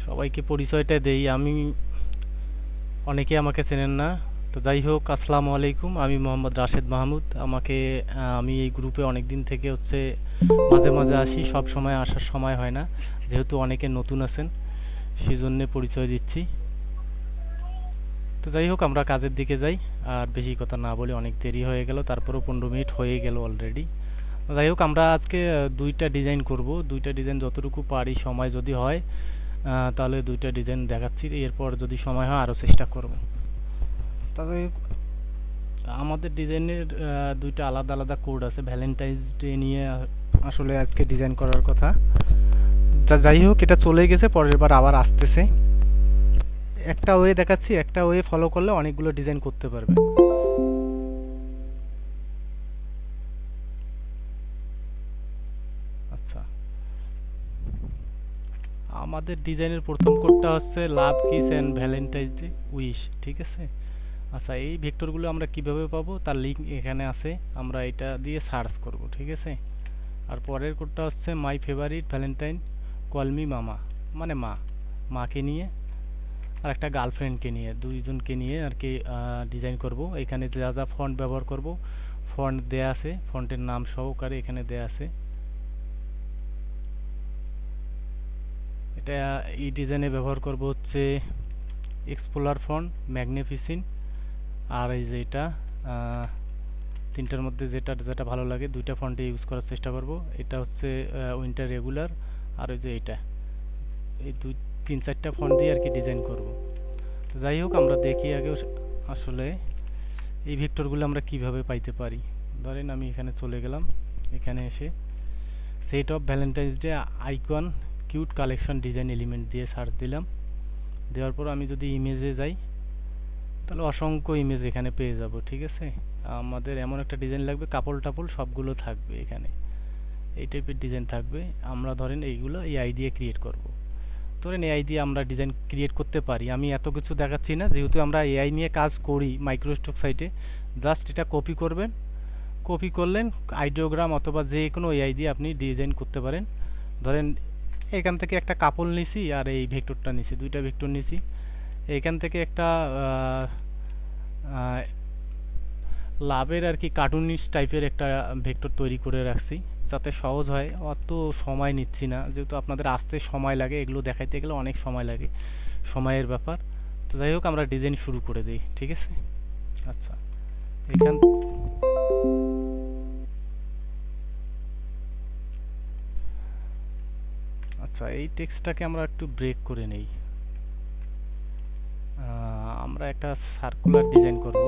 সবাইকে পরিচয়টা দেই। অনেকে আমাকে চেনেন না। তো যাই হোক, আসসালামু আলাইকুম। আমি মোহাম্মদ রাশেদ মাহমুদ। আমি এই গ্রুপে অনেক দিন থেকে মাঝে মাঝে আসি, সব সময় আসার সময় হয় না, যেহেতু অনেকে নতুন আছেন, সেজন্য পরিচয় দিচ্ছি। তো যাই হোক, আমরা কাজের দিকে যাই। আর বেশি কথা না বলে, অনেক দেরি হয়ে গেল, তারপরেও 15 মিনিট হয়ে গেল অলরেডি। যাই হোক, আমরা আজকে দুইটা ডিজাইন করব। দুইটা ডিজাইন যতটুকু পারি, সময় যদি হয় তাহলে দুইটা ডিজাইন দেখাচ্ছি। এরপর যদি সময় হয় আরও চেষ্টা করব। তবে আমাদের ডিজাইনের দুইটা আলাদা আলাদা কোড আছে। ভ্যালেন্টাইন্স ডে নিয়ে আসলে আজকে ডিজাইন করার কথা। যাই হোক, এটা চলে গেছে, পরের বার আবার আসতেছে। একটা ওয়ে দেখাচ্ছি, একটা ওয়ে ফলো করলে অনেকগুলো ডিজাইন করতে পারবে। আচ্ছা, আমাদের ডিজাইনের প্রথম কোডটা হচ্ছে love kiss and Valentine's day wish, ঠিক আছে? আচ্ছা, এই ভেক্টরগুলো আমরা কিভাবে পাবো তার লিঙ্ক এখানে আছে। আমরা এটা দিয়ে সার্চ করব, ঠিক আছে? আর পরের কোডটা হচ্ছে my favourite Valentine call me মামা, মানে মাকে নিয়ে আর একটা গার্লফ্রেন্ডকে নিয়ে, দুইজনকে নিয়ে আর কি ডিজাইন করব। এখানে যা যা ফন্ট ব্যবহার করব, ফন্ট দেয়া আছে, ফন্টের নাম সহকারে এখানে দেয়া আছে। এটা এই ডিজাইনে ব্যবহার করব হচ্ছে এক্সপ্লোরার ফন্ট, ম্যাগনিফিসেন্ট, আর এই যে এটা তিনটার মধ্যে যেটা যেটা ভালো লাগে দুইটা ফন্টে ইউজ করার চেষ্টা করব। এটা হচ্ছে উইন্টার রেগুলার, আর ওই যে এটা, এই দুই তিন চারটা ফন্ট দিয়ে আর কি ডিজাইন করব। তো যাই হোক, আমরা দেখি আগে আসলে এই ভেক্টরগুলো আমরা কিভাবে পাইতে পারি। ধরেন আমি এখানে চলে গেলাম, এখানে এসে set of Valentine's day icon cute collection design element দিয়ে সার্চ দিলাম। দেওয়ার পর আমি যদি ইমেজে যাই, তাহলে অসংখ্য ইমেজ এখানে পেয়ে যাব, ঠিক আছে? আমাদের এমন একটা ডিজাইন লাগবে, কাপড় টাপড় সবগুলো থাকবে এখানে, এই টাইপের ডিজাইন থাকবে। আমরা ধরেন এইগুলো এআই দিয়ে ক্রিয়েট করব। ধরেন এআই দিয়ে আমরা ডিজাইন ক্রিয়েট করতে পারি। আমি এত কিছু দেখাচ্ছি না, যেহেতু আমরা এআই নিয়ে কাজ করি মাইক্রোস্টক সাইটে। জাস্ট এটা কপি করবেন, কপি করলেন, আইডিওগ্রাম অথবা যে কোনো এআই দিয়ে আপনি ডিজাইন করতে পারেন। ধরেন এখান থেকে একটা কাপড় নিছি আর এই ভেক্টরটা নিছি, দুইটা ভেক্টর নিছি। এখান থেকে একটা লাভের আর কি কার্টুনিস্ট টাইপের একটা ভেক্টর তৈরি করে রাখছি, যাতে সহজ হয়। অত সময় নিচ্ছি না, যেহেতু আপনাদের আসতে সময় লাগে, এগুলো দেখাইতে গেলে অনেক সময় লাগে, সময়ের ব্যাপার। তো যাই হোক, আমরা ডিজাইন শুরু করে দিই, ঠিক আছে? আচ্ছা, এখান আচ্ছা, এই টেক্সটটাকে আমরা একটু ব্রেক করে নেই। আমরা একটা সার্কুলার ডিজাইন করব।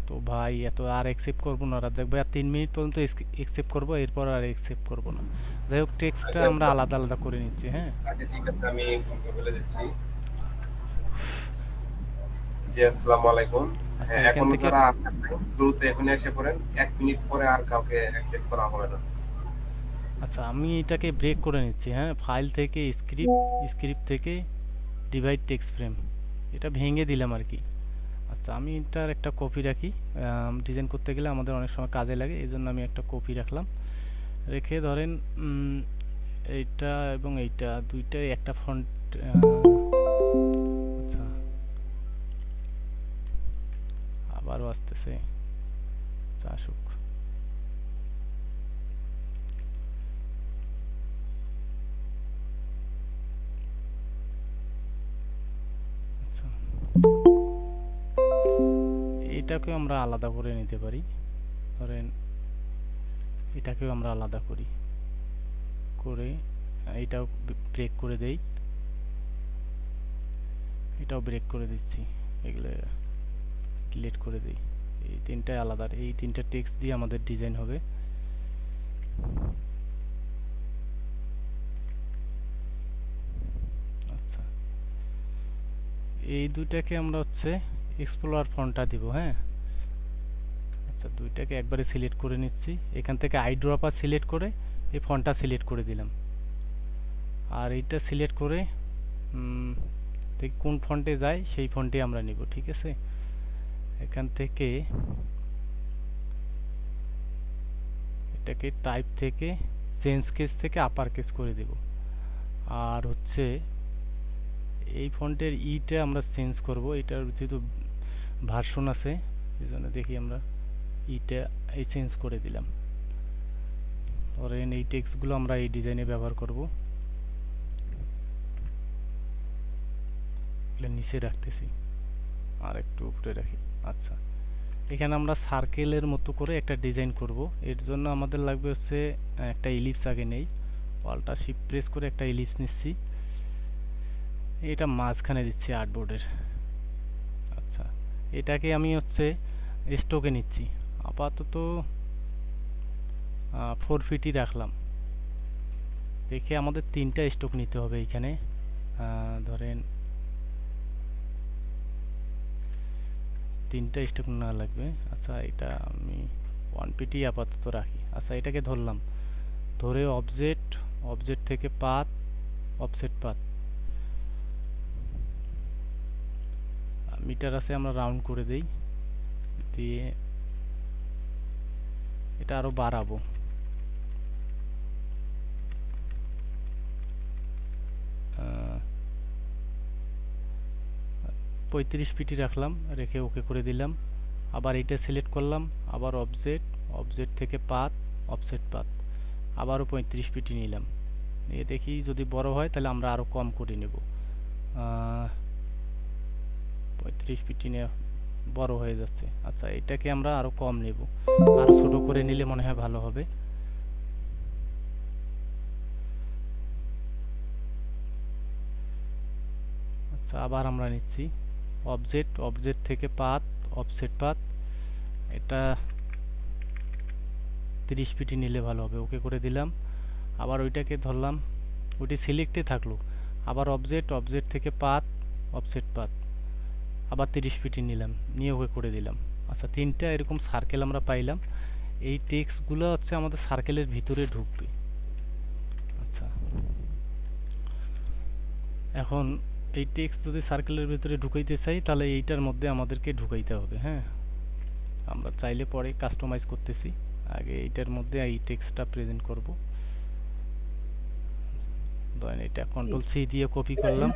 তো ভাই, এত আর অ্যাকসেপ্ট করবো না রাজ্জাক ভাই, আর 3 মিনিট পর্যন্ত অ্যাকসেপ্ট করবো, এরপর আর অ্যাকসেপ্ট করবো না। যাই হোক, টেক্সটটা আচ্ছা, আমরা আলাদা আলাদা করে নিচ্ছি, হ্যাঁ। আচ্ছা, ঠিক আছে, আমি বলে দিচ্ছি জি, আসসালামু আলাইকুম। আচ্ছা, হ্যাঁ, এখান এখনো থেকে যারা আসেন নাই, দ্রুত এখনই এসে পড়েন। 1 মিনিট পরে আর কাউকে অ্যাকসেপ্ট করা হবে না। আচ্ছা, আমি এটাকে ব্রেক করে নিচ্ছি, হ্যাঁ। ফাইল থেকে স্ক্রিপ্ট থেকে ডিভাইড টেক্সট ফ্রেম, এটা ভেঙে দিলাম আর কি। আচ্ছা, আমি এটার একটা কপি রাখি। ডিজাইন করতে গেলে আমাদের অনেক সময় কাজে লাগে, এই জন্য আমি একটা কপি রাখলাম। রেখে ধরেন এইটা এবং এইটা দুইটাই একটা ফন্ট। আচ্ছা, আবারও আসতেছে, আচ্ছা আসুক। আচ্ছা, এটাকেও আমরা আলাদা করে নিতে পারি। ধরেন এটাকেও আমরা আলাদা করি, করে এইটাও ব্রেক করে দেই, এটাও ব্রেক করে দিচ্ছি, এগুলো ডিলিট করে দিই। এই তিনটাই আলাদা, এই তিনটা টেক্সট দিয়ে আমাদের ডিজাইন হবে। আচ্ছা, এই দুইটাকে আমরা এক্সপ্লোরার ফন্টটা দিব, হ্যাঁ। আচ্ছা, দুইটাকে একবারে সিলেক্ট করে নিচ্ছি। এখান থেকে আইড্রপার সিলেক্ট করে এই ফন্টটা সিলেক্ট করে দিলাম। আর এইটা সিলেক্ট করে কোন ফন্টে যায় সেই ফন্টে আমরা নিব, ঠিক আছে? এখান থেকে এটাকে টাইপ থেকে চেঞ্জ কেস থেকে আপার কেস করে দেব। আর হচ্ছে এই ফন্টের ইটা আমরা চেঞ্জ করব, এটার যেহেতু ভার্সন আছে এই জন্য দেখি আমরা ইটা এই চেঞ্জ করে দিলাম। ধরেন এই টেক্সটগুলো আমরা এই ডিজাইনে ব্যবহার করব, এগুলো নিচে রাখতেছি আর একটু উপরে রাখি। আচ্ছা, এখানে আমরা সার্কেলের মতো করে একটা ডিজাইন করব। এর জন্য আমাদের লাগবে হচ্ছে একটা ইলিপস আগে নেই, ওয়ালটা শিফট প্রেস করে একটা ইলিপস নিচ্ছি, এটা মাঝখানে দিচ্ছি আর্টবোর্ডের। আচ্ছা, এটাকে আমি হচ্ছে স্টকে নিচ্ছি, আপাতত 4 ফিটই রাখলাম। রেখে আমাদের 3টা স্টক নিতে হবে এইখানে, ধরেন 3টা স্টক না লাগবে। আচ্ছা, এটা আমি 1 ফিটই আপাতত রাখি। আচ্ছা, এটাকে ধরলাম, ধরে অবজেক্ট, অবজেক্ট থেকে পাথ, অফসেট পাথ, মিটার আছে আমরা রাউন্ড করে দেই, দিয়ে এটা আরো বাড়াবো। 35 ফিটই রাখলাম, রেখে ওকে করে দিলাম। আবার এটা সিলেক্ট করলাম, আবার অবজেক্ট, অবজেক্ট থেকে পাথ, অফসেট পাথ, আবারও 35 ফিটই নিলাম। নিয়ে দেখি যদি বড় হয় তাহলে আমরা আরও কম করে নেব। 35 ফিটই নিয়ে বড় হয়ে যাচ্ছে। আচ্ছা, এটাকে আমরা আরও কম নেব, আরও ছোট করে নিলে মনে হয় ভালো হবে। আচ্ছা, আবার আমরা নিচ্ছি অবজেক্ট, অবজেক্ট থেকে পাথ, অফসেট পাথ, এটা 30 ফিটই নিলে ভালো হবে, ওকে করে দিলাম। আবার ওইটাকে ধরলাম, ওইটি সিলেক্টে থাকলো, আবার অবজেক্ট, অবজেক্ট থেকে পাথ, অফসেট পাথ, আবার 30 ফিটই নিলাম, নিয়ে ওকে করে দিলাম। আচ্ছা, 3টা এরকম সার্কেল আমরা পাইলাম। এই টেক্সটগুলো হচ্ছে আমাদের সার্কেলের ভিতরে ঢুকবে। আচ্ছা, এখন এই টেক্সট যদি সার্কেলের ভিতরে ঢুকাইতে চাই তাহলে এইটার মধ্যে আমাদেরকে ঢুকাইতে হবে। হ্যাঁ, আমরা চাইলে পরে কাস্টমাইজ করতেছি, আগে এইটার মধ্যে এই টেক্সটটা প্রেজেন্ট করব। ধরেন এটা কন্ট্রোল সি দিয়ে কপি করলাম,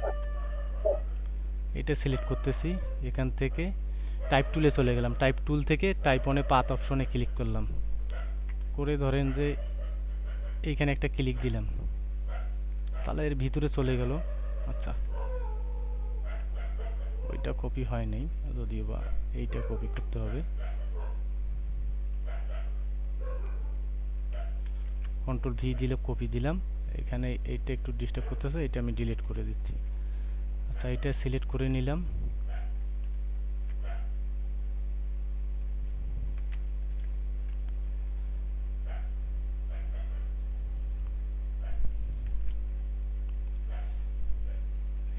এটা সিলেক্ট করতেছি, এখান থেকে টাইপ টুলে চলে গেলাম, টাইপ টুল থেকে টাইপ অনে পাথ অপশনে ক্লিক করলাম, করে ধরেন যে এইখানে একটা ক্লিক দিলাম, তাহলে এর ভিতরে চলে গেল। আচ্ছা, ওইটা কপি হয় নাই, যদিও বা এইটা কপি করতে হবে। কন্ট্রোল ভি দিলে কপি দিলাম, এখানে এইটা একটু ডিস্টার্ব করতেছে, এটা আমি ডিলিট করে দিচ্ছি। আচ্ছা, এটা সিলেক্ট করে নিলাম,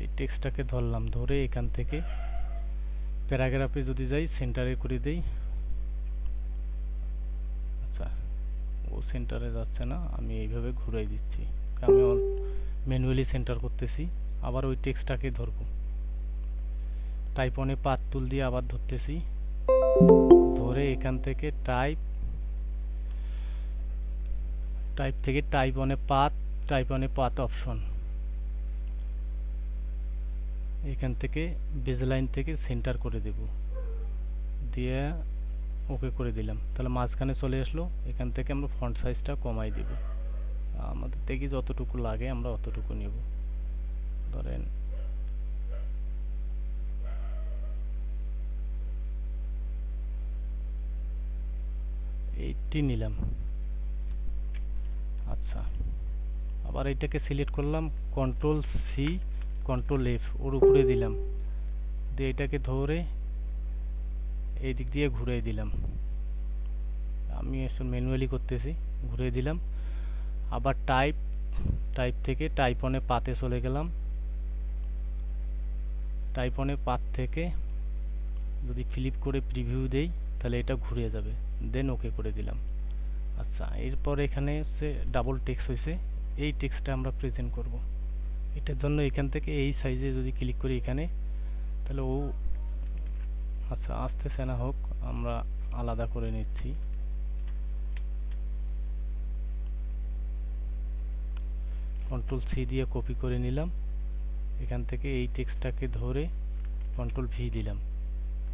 এই টেক্সটটাকে ধরলাম, ধরে এখান থেকে প্যারাগ্রাফে যদি যাই সেন্টারে করে দেই। আচ্ছা, ও সেন্টারে যাচ্ছে না, আমি এইভাবে ঘুরাই দিচ্ছি, আমি ম্যানুয়ালি সেন্টার করতেছি। আবার ওই টেক্সটটাকে ধরবো, টাইপ অনে পাথ টুল দিয়ে আবার ধরতেছি, ধরে এখান থেকে টাইপ, টাইপ থেকে টাইপ অনে পাথ, টাইপ অনে পাথ অপশন, এখান থেকে বেজলাইন থেকে সেন্টার করে দেব, দিয়ে ওকে করে দিলাম, তাহলে মাঝখানে চলে আসলো। এখান থেকে আমরা ফন্ট সাইজটা কমাই দেব, আমাদের দেখি যতটুকু লাগে আমরা অতটুকু নেব। ধরেন এইটি নিলাম। আচ্ছা, আবার এটাকে সিলেক্ট করলাম, কন্ট্রোল সি, কন্ট্রোল এফ, ওর উপরে দিলাম, দিয়ে এটাকে ধরে এই দিক দিয়ে ঘুরিয়ে দিলাম, আমি আসলে ম্যানুয়ালি করতেছি, ঘুরিয়ে দিলাম। আবার টাইপ, টাইপ থেকে টাইপ অনে পাতে চলে গেলাম, টাইপ অনে পাত থেকে যদি ফ্লিপ করে প্রিভিউ দেই তাহলে এটা ঘুরে যাবে, দেন ওকে করে দিলাম। আচ্ছা, এরপর এখানে হচ্ছে ডাবল টেক্সট হয়েছে, এই টেক্সটটা আমরা প্রেজেন্ট করব। এটার জন্য এখান থেকে এই সাইজে যদি ক্লিক করি এখানে, তাহলে ও, আচ্ছা আসতেছে না, হোক, আমরা আলাদা করে নিচ্ছি। কন্ট্রোল সি দিয়ে কপি করে নিলাম, এখান থেকে এই টেক্সটটাকে ধরে কন্ট্রোল ভি দিলাম।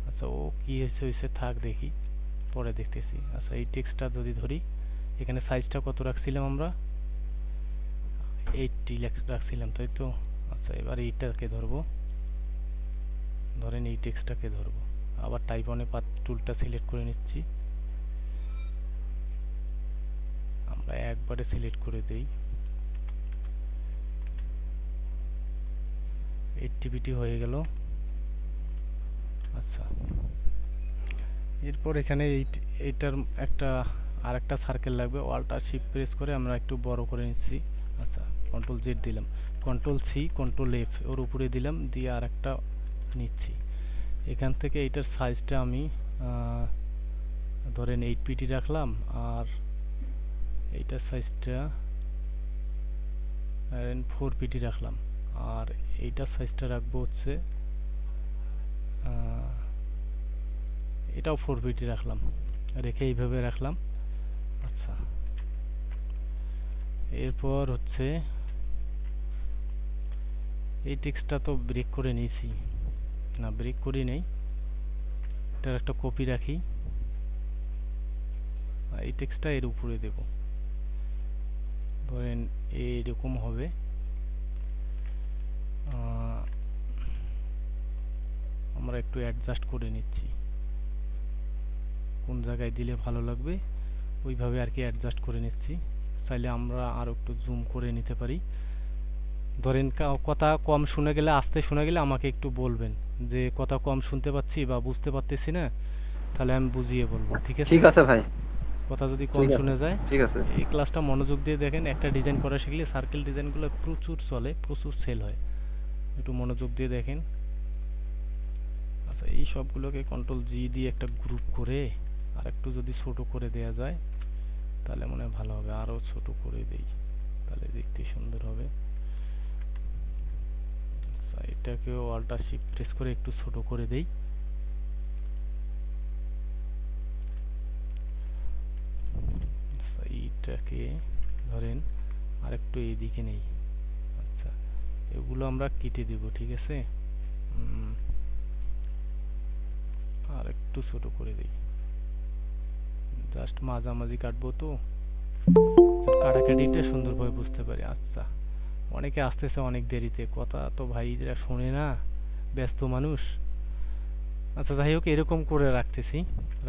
আচ্ছা ও কি হয়েছে থাক দেখি, পরে দেখতেছি। আচ্ছা এই টেক্সটটা যদি ধরি, এখানে সাইজটা কত রাখছিলাম আমরা, 80 রাখছিলাম তাই তো। আচ্ছা এবার এইটাকে ধরবো, ধরেন এই টেক্সটটাকে ধরবো, আবার টাইপ অনে পাথ টুলটা সিলেক্ট করে নিচ্ছি, আমরা একবারে সিলেক্ট করে দেই, 80 হয়ে গেল। আচ্ছা এরপর এখানে এইটার আরেকটা সার্কেল লাগবে, অল্টা শিফট প্রেস করে আমরা একটু বড় করে নিচ্ছি। আচ্ছা কন্ট্রোল জেড দিলাম, কন্ট্রোল সি কন্ট্রোল এফ ওর উপরে দিলাম, দিয়ে আরেকটা নিচ্ছি। এখান থেকে এইটার সাইজটা আমি ধরেন 8 রাখলাম, আর এইটার সাইজটা 4 রাখলাম, আর এইটার সাইজটা রাখবো হচ্ছে এটাও 4 রাখলাম, রেখে এইভাবে রাখলাম। আচ্ছা এরপর হচ্ছে এই টেক্সটটা তো ব্রেক করে নিয়েছি, না ব্রেক করি নেই, এটার একটা কপি রাখি, এই টেক্সটটা এর উপরে দেব, ধরেন এইরকম হবে। আমরা একটু অ্যাডজাস্ট করে নিচ্ছি, কোন জায়গায় দিলে ভালো লাগবে ওইভাবে আর কি অ্যাডজাস্ট করে নিচ্ছি। চাইলে আমরা আর একটু জুম করে নিতে পারি। ধরেন কথা কম শুনে গেলে, আস্তে শুনে গেলে আমাকে একটু বলবেন যে কথা কম শুনতে পাচ্ছি বা বুঝতে পারতেছি না, তাহলে আমি বুঝিয়ে বলবো, ঠিক আছে? ঠিক আছে ভাই, কথা যদি কম ঠিক আছে, শুনে যায়, ঠিক আছে। এই ক্লাসটা মনোযোগ দিয়ে দেখেন, একটা ডিজাইন করা শিখলে সার্কেল ডিজাইনগুলো প্রচুর চলে, প্রচুর সেল হয়, একটু মনোযোগ দিয়ে দেখেন। আচ্ছা এই সবগুলোকে কন্ট্রোল জি দিয়ে একটা গ্রুপ করে আর একটু যদি ছোট করে দেয়া যায় তাহলে মনে হয় ভালো হবে, আরও ছোট করে দেই তাহলে দেখতে সুন্দর হবে। আচ্ছা এটাকেও অল্টা শিফট প্রেস করে একটু ছোট করে দেই। আচ্ছা এইটাকে ধরেন আর একটু এইদিকে নেই। আচ্ছা এগুলো আমরা কেটে দেব, ঠিক আছে, আর একটু ছোট করে দেই, জাস্ট মাঝামাঝি কাটবো তো কাটাকাটিটা সুন্দরভাবে বুঝতে পারি। আচ্ছা অনেকে আসতেছে অনেক দেরিতে, কথা তো ভাইরা শোনে না, ব্যস্ত মানুষ। আচ্ছা যাই হোক এরকম করে রাখতেছি,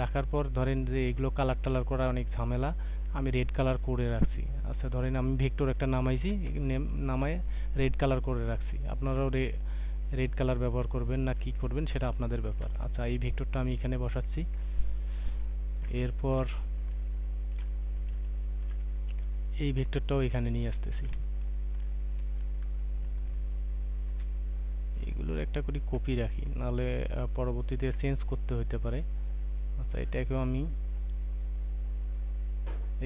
রাখার পর ধরেন যে এগুলো কালার টালার করা অনেক ঝামেলা, আমি রেড কালার করে রাখছি। আচ্ছা ধরেন আমি ভেক্টর একটা নামাইছি, নামায় রেড কালার করে রাখছি, আপনারাও রেড কালার ব্যবহার করবেন না কি করবেন সেটা আপনাদের ব্যাপার। আচ্ছা এই ভেক্টরটা আমি এখানে বসাচ্ছি, এরপর এই ভেক্টরটাও এখানে নিয়ে আসতেছি, এগুলোর একটা করে কপি রাখি, নাহলে পরবর্তীতে চেঞ্জ করতে হতে পারে। আচ্ছা এটাকেও আমি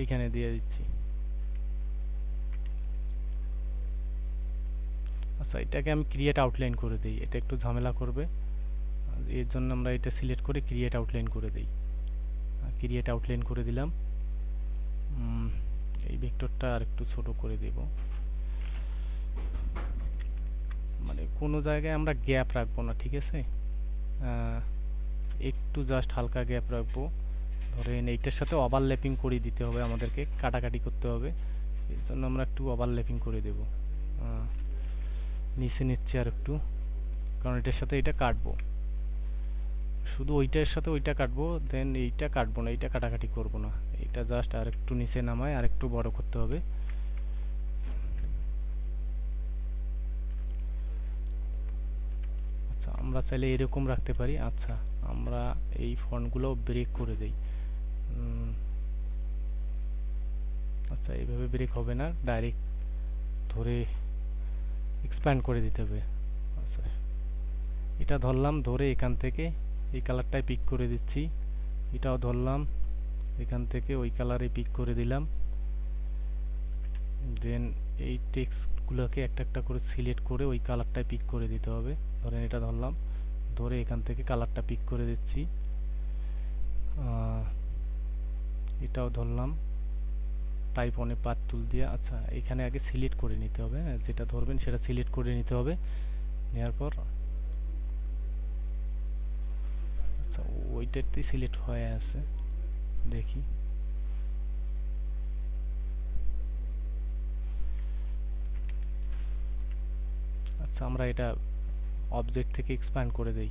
এইখানে দিয়ে দিচ্ছি। আচ্ছা এটাকে আমি ক্রিয়েট আউটলাইন করে দিই, এটা একটু ঝামেলা করবে, এর জন্য আমরা এটা সিলেক্ট করে ক্রিয়েট আউটলাইন করে দিই, ক্রিয়েট আউটলাইন করে দিলাম। এই ভেক্টরটা আর একটু ছোট করে দেব, মানে কোনো জায়গায় আমরা গ্যাপ রাখবো না, ঠিক আছে, একটু জাস্ট হালকা গ্যাপ রাখবো। ধরেন এইটার সাথে ওভারল্যাপিং করে দিতে হবে, আমাদেরকে কাটাকাটি করতে হবে, এর জন্য আমরা একটু ওভারল্যাপিং করে দেব, নিচে নিচ্ছে আর একটু, কারণ এটার সাথে এটা কাটবো, শুধু ওইটার সাথে ওইটা কাটবো, দেন এইটা কাটবো না, এইটা কাটাকাটি করব না, এইটা জাস্ট আর একটু নিচে নামায় আর একটু বড় করতে হবে। আচ্ছা আমরা চাইলে এরকম রাখতে পারি। আচ্ছা আমরা এই ফন্টগুলো ব্রেক করে দেই। আচ্ছা এইভাবে ব্রেক হবে না, ডাইরেক্ট ধরে এক্সপ্যান্ড করে দিতে হবে। আচ্ছা এটা ধরলাম, ধরে এখান থেকে এই কালারটায় পিক করে দিচ্ছি, এটাও ধরলাম, এখান থেকে ওই কালারে পিক করে দিলাম, দেন এই টেক্সটগুলোকে একটা একটা করে সিলেক্ট করে ওই কালারটায় পিক করে দিতে হবে। ধরেন এটা ধরলাম, ধরে এখান থেকে কালারটা পিক করে দিচ্ছি, এটাও ধরলাম, টাইপ অনে পাথ টুল দিয়ে। আচ্ছা এখানে আগে সিলেক্ট করে নিতে হবে, যেটা ধরবেন সেটা সিলেক্ট করে নিতে হবে। নেওয়ার পর আচ্ছা ওইটাতেই সিলেক্ট হয়ে আছে, দেখি। আচ্ছা আমরা এটা অবজেক্ট থেকে এক্সপ্যান্ড করে দেই,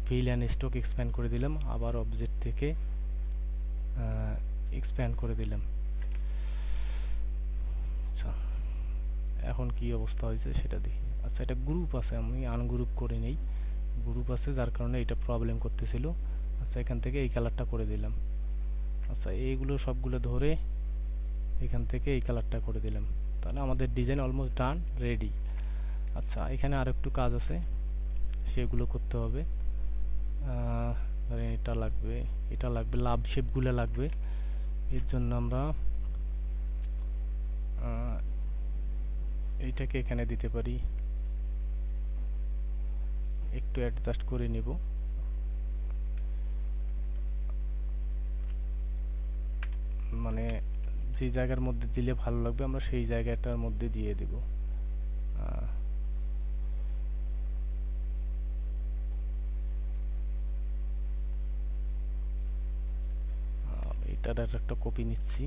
ফিল অ্যান্ড স্টক এক্সপ্যান্ড করে দিলাম, আবার অবজেক্ট থেকে এক্সপ্যান্ড করে দিলাম। আচ্ছা এখন কি অবস্থা হয়েছে সেটা দেখি। আচ্ছা এটা গ্রুপ আছে, আমি আনগ্রুপ করে নেই, গ্রুপ আছে যার কারণে এটা প্রবলেম করতেছিল। আচ্ছা এখান থেকে এই কালারটা করে দিলাম। আচ্ছা এইগুলো সবগুলো ধরে এখান থেকে এই কালারটা করে দিলাম, তাহলে আমাদের ডিজাইন অলমোস্ট ডান, রেডি। আচ্ছা এখানে আর একটু কাজ আছে, সেগুলো করতে হবে। ধরেন এটা লাগবে, এটা লাগবে, লাভ শেপগুলো লাগবে। এর জন্য আমরা এইটাকে এখানে দিতে পারি, একটু অ্যাডজাস্ট করে নিব। মানে যে জায়গার মধ্যে দিলে ভালো লাগবে আমরা সেই জায়গাটার মধ্যে দিয়ে দেব। এটার একটা কপি নিচ্ছি,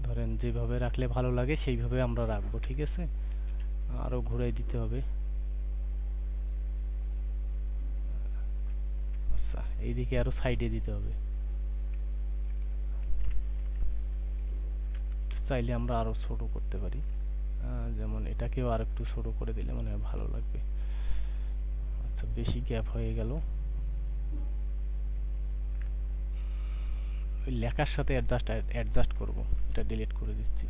ধরেন যেভাবে রাখলে ভালো লাগে সেইভাবে আমরা রাখবো, ঠিক আছে। আরও ঘুরাই দিতে হবে। আচ্ছা এইদিকে আরও সাইডে দিতে হবে, চাইলে আমরা আরও ছোট করতে পারি, যেমন এটাকেও আর একটু ছোট করে দিলে মানে ভালো লাগবে। আচ্ছা বেশি গ্যাপ হয়ে গেল, ওই লেখার সাথে অ্যাডজাস্ট করব, এটা ডিলিট করে দিচ্ছি।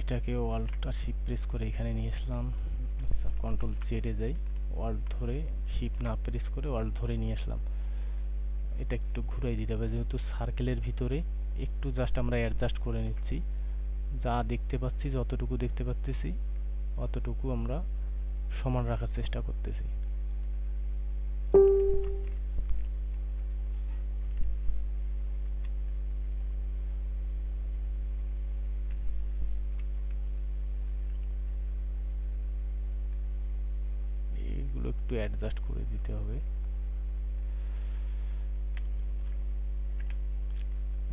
এটাকে অল্টটা শিফট প্রেস করে এখানে নিয়ে আসলাম। আচ্ছা কন্ট্রোল জেডে যাই, অল্ট ধরে শিফট না প্রেস করে অল্ট ধরে নিয়ে আসলাম। এটা একটু ঘুরাই দিতে হবে, যেহেতু সার্কেলের ভিতরে একটু জাস্ট আমরা অ্যাডজাস্ট করে নিচ্ছি। যা দেখতে পাচ্ছি, যতটুকু দেখতে পাচ্ছি অতটুকু আমরা সমান রাখার চেষ্টা করতেছি। এইগুলো একটু অ্যাডজাস্ট করে দিতে হবে।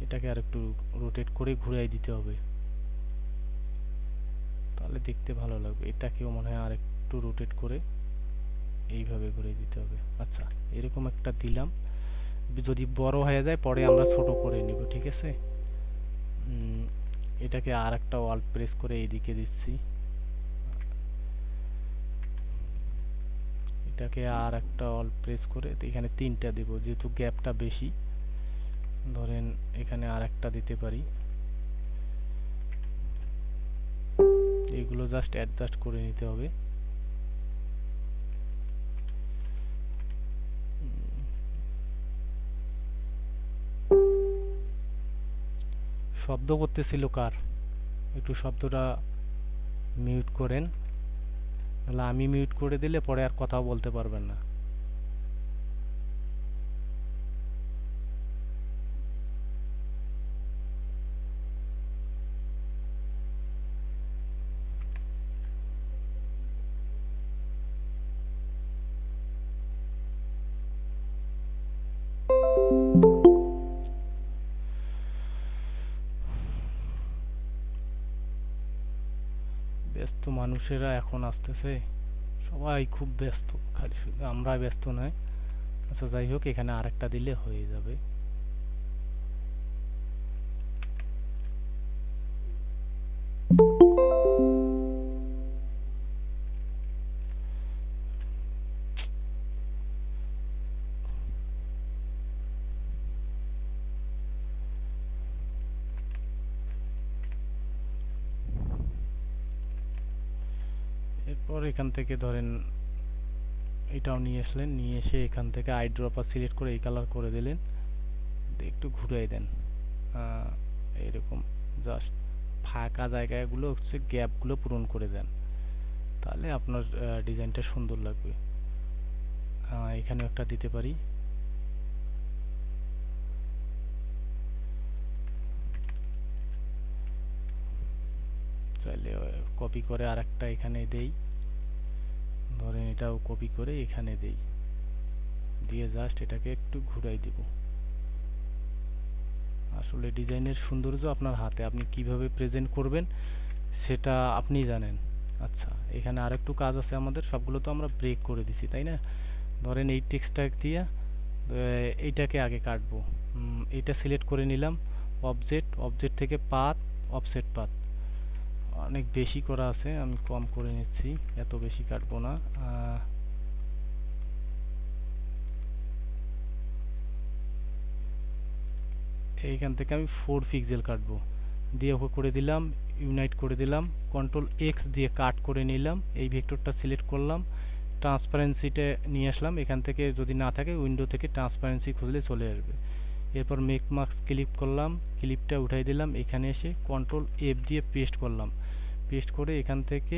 এটাকে আর একটু রোটেট করে ঘুরাই দিতে হবে, তাহলে দেখতে ভালো লাগবে। এটাকেও মনে হয় আর একটু রোটেট করে এইভাবে ঘুরিয়ে দিতে হবে। আচ্ছা এরকম একটা দিলাম, যদি বড় হয়ে যায় পরে আমরা ছোট করে নিব, ঠিক আছে। এটাকে আর একটা অল্ট প্রেস করে এইদিকে দিচ্ছি, এটাকে আর একটা অল্ট প্রেস করে এখানে 3টা দেব, যেহেতু গ্যাপটা বেশি। ধরেন এখানে আর একটা দিতে পারি। এগুলো জাস্ট অ্যাডজাস্ট করে নিতে হবে। শব্দ করতেছিল কার, একটু শব্দটা মিউট করেন, নাহলে আমি মিউট করে দিলে পরে আর কথাও বলতে পারবেন না। ব্যস্ত মানুষেরা এখন আসতেছে, সবাই খুব ব্যস্ত, খালি শুধু আমরা ব্যস্ত নয়। আচ্ছা যাই হোক, এখানে আরেকটা দিলে হয়ে যাবে। এরপর এখান থেকে ধরেন এটাও নিয়ে আসলেন, নিয়ে এসে এখান থেকে আই ড্রপার সিলেক্ট করে এই কালার করে দিলেন, একটু ঘুরাই দেন এরকম, জাস্ট ফাঁকা জায়গাগুলো হচ্ছে গ্যাপগুলো পূরণ করে দেন, তাহলে আপনার ডিজাইনটা সুন্দর লাগবে। এখানেও একটা দিতে পারি। চাইলে কপি করে আরেকটা এখানে দেই, ধরেন এটাও কপি করে এখানে দেই, দিয়ে জাস্ট এটাকে একটু ঘুরাই দিব। আসলে ডিজাইনের সৌন্দর্য আপনার হাতে, আপনি কিভাবে প্রেজেন্ট করবেন সেটা আপনি জানেন। আচ্ছা, এখানে আরেকটু কাজ আছে আমাদের, সবগুলো তো আমরা ব্রেক করে দিছি তাই না। ধরেন এই টেক্সটটা দিয়ে এইটাকে আগে কাটবো। এইটা সিলেক্ট করে নিলাম, অবজেক্ট থেকে পাথ, অফসেট পাথ। অনেক বেশি করা আছে, আমি কম করে নিচ্ছি, এত বেশি কাটবো না। এইখান থেকে আমি 4 পিক্সেল কাটবো, দিয়ে ওকে করে দিলাম, ইউনাইট করে দিলাম, কন্ট্রোল এক্স দিয়ে কাট করে নিলাম, এই ভেক্টরটা সিলেক্ট করলাম, ট্রান্সপারেন্সিতে নিয়ে আসলাম। এখান থেকে যদি না থাকে উইন্ডো থেকে ট্রান্সপারেন্সি খুঁজলে চলে আসবে। এরপর মেক মার্কস ক্লিক করলাম, ক্লিপটা উঠাই দিলাম, এখানে এসে কন্ট্রোল এফ দিয়ে পেস্ট করলাম, পেস্ট করে এখান থেকে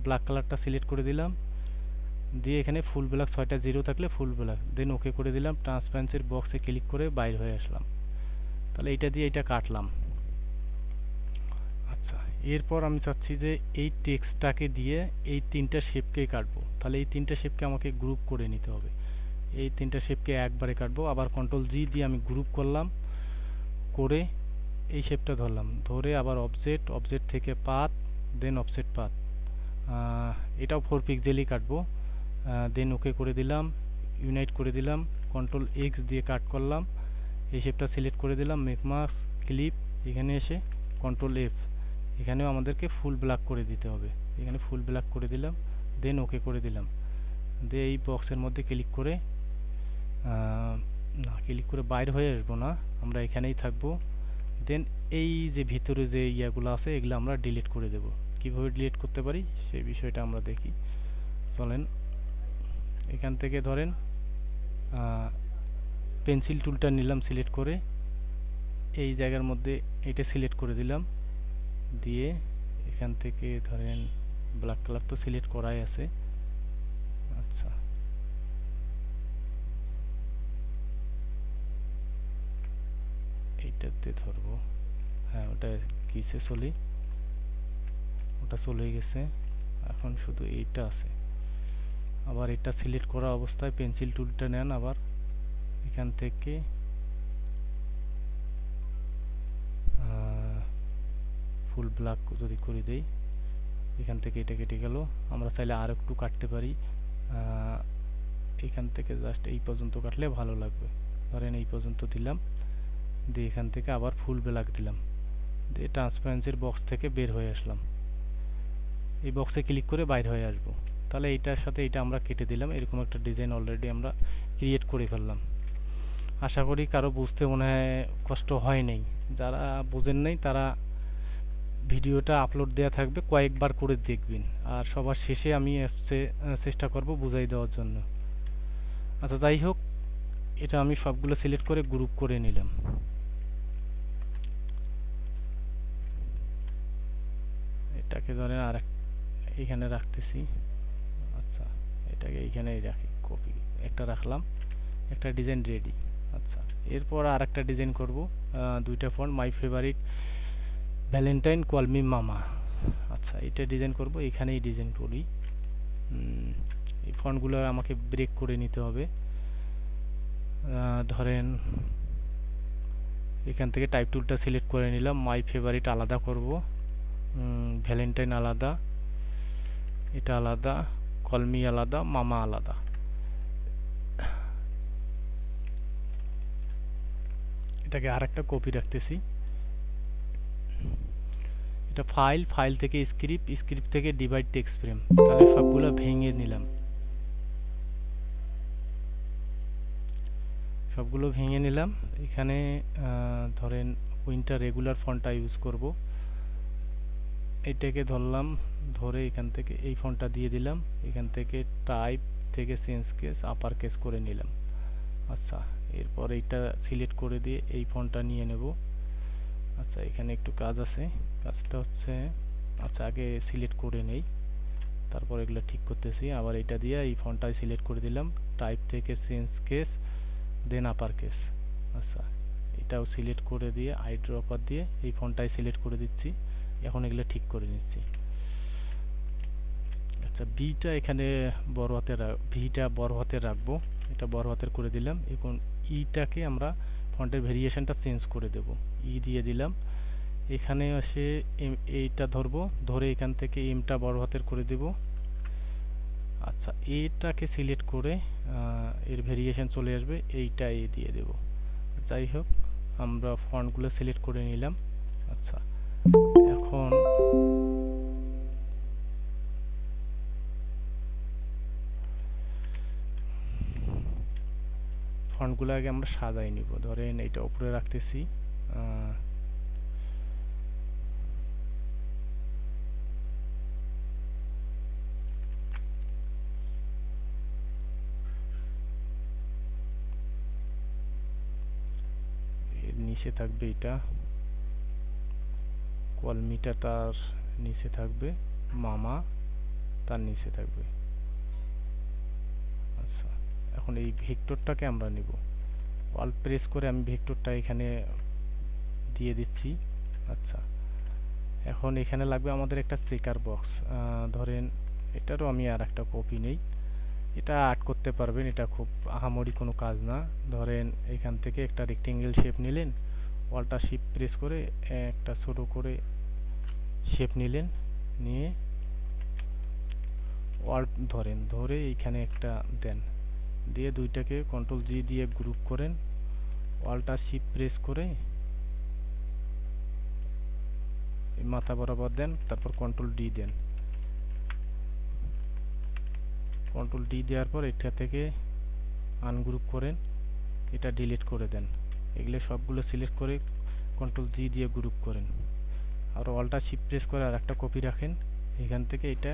ব্ল্যাক কালারটা সিলেক্ট করে দিলাম, দিয়ে এখানে ফুল ব্ল্যাক 6টা জিরো থাকলে ফুল ব্ল্যাক, দেন ওকে করে দিলাম, ট্রান্সপারেন্সির বক্সে ক্লিক করে বাইর হয়ে আসলাম। তাহলে এইটা দিয়ে এটা কাটলাম। আচ্ছা, এরপর আমি চাচ্ছি যে এই টেক্সটটাকে দিয়ে এই 3টা শেপকেই কাটবো। তাহলে এই 3টা শেপকে আমাকে গ্রুপ করে নিতে হবে। এই 3টা শেপকে একবারে কাটবো, আবার কন্ট্রোল জি দিয়ে আমি গ্রুপ করলাম, করে এই শেপটা ধরলাম, ধরে আবার অবজেক্ট থেকে পাথ, দেন অফসেট পাথ, এটাও 4 পিক্সেলই কাটবো। দেন ওকে করে দিলাম, ইউনাইট করে দিলাম, কন্ট্রোল এক্স দিয়ে কাট করলাম, এই শেপটা সিলেক্ট করে দিলাম, মেক মার্কস ক্লিপ, এখানে এসে কন্ট্রোল এফ, এখানেও আমাদেরকে ফুল ব্ল্যাক করে দিতে হবে, এখানে ফুল ব্ল্যাক করে দিলাম, দেন ওকে করে দিলাম, দিয়ে এই বক্সের মধ্যে ক্লিক করে না ক্লিক করে বাইর হয়ে আসবো না, আমরা এখানেই থাকবো। দেন এই যে ভিতরে যে ইয়াগুলো আছে এগুলো আমরা ডিলিট করে দেব। কিভাবে ডিলিট করতে পারি সেই বিষয়টা আমরা দেখি, চলেন। এখান থেকে ধরেন পেন্সিল টুলটা নিলাম, সিলেক্ট করে এই জায়গার মধ্যে এটা সিলেক্ট করে দিলাম, দিয়ে এখান থেকে ধরেন ব্ল্যাক কালার তো সিলেক্ট করাই আছে। আচ্ছা, এইটাতে ধরবো, হ্যাঁ ওটা কিসে চলি, ওটা চলে গেছে, এখন শুধু এইটা আছে। আবার এটা সিলেক্ট করা অবস্থায় পেন্সিল টুলটা নেন, আবার এখান থেকে ফুল ব্ল্যাক যদি করে দেই, এখান থেকে এটা কেটে গেল। আমরা চাইলে আর একটু কাটতে পারি, এখান থেকে জাস্ট এই পর্যন্ত কাটলে ভালো লাগবে, ধরেন এই পর্যন্ত দিলাম, দিয়ে এখান থেকে আবার ফুল ব্ল্যাক দিলাম, দিয়ে ট্রান্সপারেন্সির বক্স থেকে বের হয়ে আসলাম, এই বক্সে ক্লিক করে বাইর হয়ে আসব। তাহলে এইটার সাথে এটা আমরা কেটে দিলাম, এরকম একটা ডিজাইন অলরেডি আমরা ক্রিয়েট করে ফেললাম। আশা করি কারো বুঝতে মনে হয় কষ্ট হয় নাই, যারা বোঝেন নাই তারা ভিডিওটা আপলোড দেওয়া থাকবে, কয়েকবার করে দেখবেন, আর সবার শেষে আমি চেষ্টা করব বুঝাই দেওয়ার জন্য। আচ্ছা, যাই হোক, এটা আমি সবগুলো সিলেক্ট করে গ্রুপ করে নিলাম। এটাকে ধরে আর এখানে রাখতেছি। আচ্ছা, এটাকে এইখানেই রাখি, কপি একটা রাখলাম, একটা ডিজাইন রেডি। আচ্ছা, এরপর আর একটা ডিজাইন করব, দুইটা font, my favourite Valentine call me মামা। আচ্ছা, এটা ডিজাইন করব, এখানেই ডিজাইন করি। এই ফন্টগুলো আমাকে ব্রেক করে নিতে হবে। ধরেন এখান থেকে টাইপ টুলটা সিলেক্ট করে নিলাম, মাই ফেভারিট আলাদা করব, ভ্যালেন্টাইন আলাদা, এটা আলাদা, কলমি আলাদা, মামা আলাদা। এটাকে আর একটা কপি রাখতেছি, এটা ফাইল থেকে স্ক্রিপ্ট থেকে ডিভাইড টেক্সট ফ্রেম, তাহলে সবগুলো ভেঙে নিলাম, সবগুলো ভেঙে নিলাম। এখানে ধরেন উইন্টার রেগুলার ফন্টটা ইউজ করব, এটাকে ধরলাম, ধরে এখান থেকে এই ফন্টটা দিয়ে দিলাম, এখান থেকে টাইপ থেকে চেঞ্জ কেস আপার কেস করে নিলাম। আচ্ছা, এরপর এইটা সিলেক্ট করে দিয়ে এই ফন্টটা নিয়ে নেব। আচ্ছা, এখানে একটু কাজ আছে, কাজটা হচ্ছে, আচ্ছা আগে সিলেক্ট করে নেই, তারপর এগুলো ঠিক করতেছি। আবার এটা দিয়ে এই ফন্টটাই সিলেক্ট করে দিলাম, টাইপ থেকে চেঞ্জ কেস দেন আপার কেস। আচ্ছা, এটাও সিলেক্ট করে দিয়ে আইড্রপার দিয়ে এই ফন্টটাই সিলেক্ট করে দিচ্ছি। এখন এগুলো ঠিক করে নিচ্ছি। আচ্ছা, বিটা এখানে বড় হাতের ভিটা বড় হাতের রাখবো, এটা বড় হাতের করে দিলাম। এখন ইটাকে আমরা ফন্টের ভেরিয়েশনটা চেঞ্জ করে দেব, ই দিয়ে দিলাম। এখানে এসে এইটা ধরবো, ধরে এখান থেকে এমটা বড় হাতের করে দেব। আচ্ছা, এটাকে সিলেক্ট করে এর ভেরিয়েশন চলে আসবে, এইটা এ দিয়ে দেব। যাই হোক, আমরা ফন্টগুলো সিলেক্ট করে নিলাম। আচ্ছা, এখন ফন্টগুলো আগে আমরা সাজাই নিব। ধরেন এটা উপরে রাখতেছি, এর নিচে থাকবে এটা কলমিটা, তার নিচে থাকবে মামা, তার নিচে থাকবে। আচ্ছা, এখন এই ভেক্টরটাকে আমরা নিব, অল্ট প্রেস করে আমি ভেক্টরটা এখানে দিয়ে দিচ্ছি। আচ্ছা, এখন এখানে লাগবে আমাদের একটা চেকার বক্স। ধরেন এটারও আমি আর একটা কপি নেই, এটা আর্ট করতে পারবেন, এটা খুব আহামরি কোনো কাজ না। ধরেন এখান থেকে একটা রেক্টেঙ্গেল শেপ নিলেন, অল্টা শিফট প্রেস করে একটা ছোট করে শেপ নিলেন, নিয়ে অল্ট ধরেন, ধরে এইখানে একটা দেন, দিয়ে দুইটাকে কন্ট্রোল জি দিয়ে গ্রুপ করেন, অল্টা শিফট প্রেস করে মাথা বরাবর দেন, তারপর কন্ট্রোল ডি দেন। কন্ট্রোল ডি দেওয়ার পর এটা থেকে আনগ্রুপ করেন, এটা ডিলিট করে দেন। এগুলো সবগুলো সিলেক্ট করে কন্ট্রোল জি দিয়ে গ্রুপ করেন, আর অল্টা শিফট প্রেস করে আর একটা কপি রাখেন, এখান থেকে এটা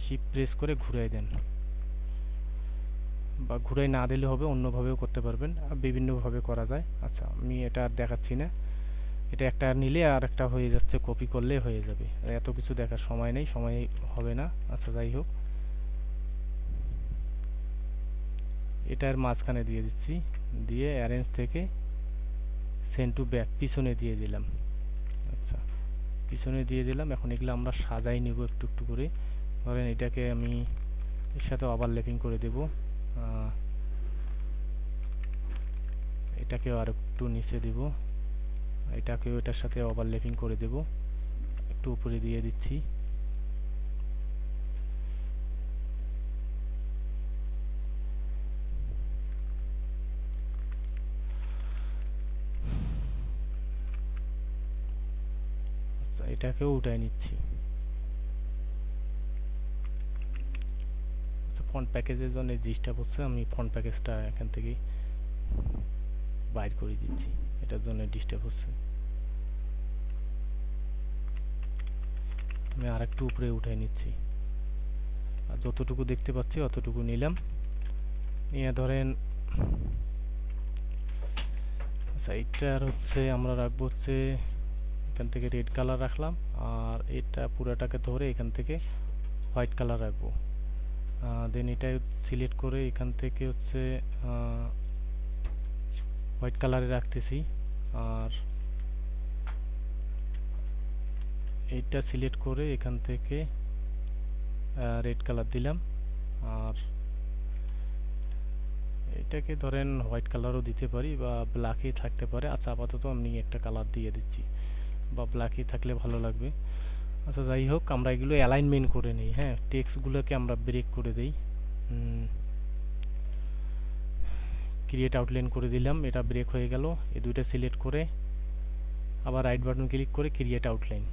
শিফট প্রেস করে ঘুরাই দেন, বা ঘুরাই না দিলে হবে, অন্যভাবেও করতে পারবেন, বিভিন্নভাবে করা যায়। আচ্ছা, আমি এটা আর দেখাচ্ছি না, এটা একটা নিলে আর একটা হয়ে যাচ্ছে, কপি করলে হয়ে যাবে, এত কিছু দেখার সময় নেই, সময় হবে না। আচ্ছা, যাই হোক, এটার মাঝখানে দিয়ে দিচ্ছি, দিয়ে অ্যারেঞ্জ থেকে সেন্ড টু ব্যাক পিছনে দিয়ে দিলাম। আচ্ছা, পিছনে দিয়ে দিলাম। এখন এগুলো আমরা সাজাই নিব একটু একটু করে। ধরেন এটাকে আমি এর সাথে ওভারল্যাপিং করে দেব, এটাকেও আর একটু নিচে দিব, এটাকেও এটার সাথে ওভারল্যাপিং করে দেব, একটু উপরে দিয়ে দিচ্ছি। আচ্ছা, এটাকেও উঠাই নিচ্ছি। আচ্ছা, ফন্ট প্যাকেজের জন্য ডিস্টার্ব হচ্ছে, আমি ফন্ট প্যাকেজটা এখান থেকে বাইর করে দিচ্ছি, এটার জন্য ডিস্টার্ব হচ্ছে। আমি আর একটু উপরে উঠাই নিচ্ছি, আর যতটুকু দেখতে পাচ্ছি অতটুকু নিলাম, নিয়ে ধরেন আচ্ছা, এইটার হচ্ছে আমরা রাখবো হচ্ছে এখান থেকে রেড কালার রাখলাম, আর এটা পুরাটাকে ধরে এখান থেকে হোয়াইট কালার রাখবো। দেন এটা সিলেক্ট করে এখান থেকে হচ্ছে হোয়াইট কালারে রাখতেছি, আর এইটা সিলেক্ট করে এখান থেকে রেড কালার দিলাম, আর এটাকে ধরেন হোয়াইট কালারও দিতে পারি বা ব্ল্যাকই থাকতে পারে। আচ্ছা, আপাতত আমি একটা কালার দিয়ে দিচ্ছি, বা ব্ল্যাকই থাকলে ভালো লাগবে। আচ্ছা, যাই হোক, আমরা এগুলো অ্যালাইনমেন্ট করে নিই। হ্যাঁ, টেক্সটগুলোকে আমরা ব্রেক করে দেই, ক্রিয়েট আউটলাইন করে দিলাম, এটা ব্রেক হয়ে গেল। এই দুইটা সিলেক্ট করে আবার রাইট বাটন ক্লিক করে ক্রিয়েট আউটলাইন,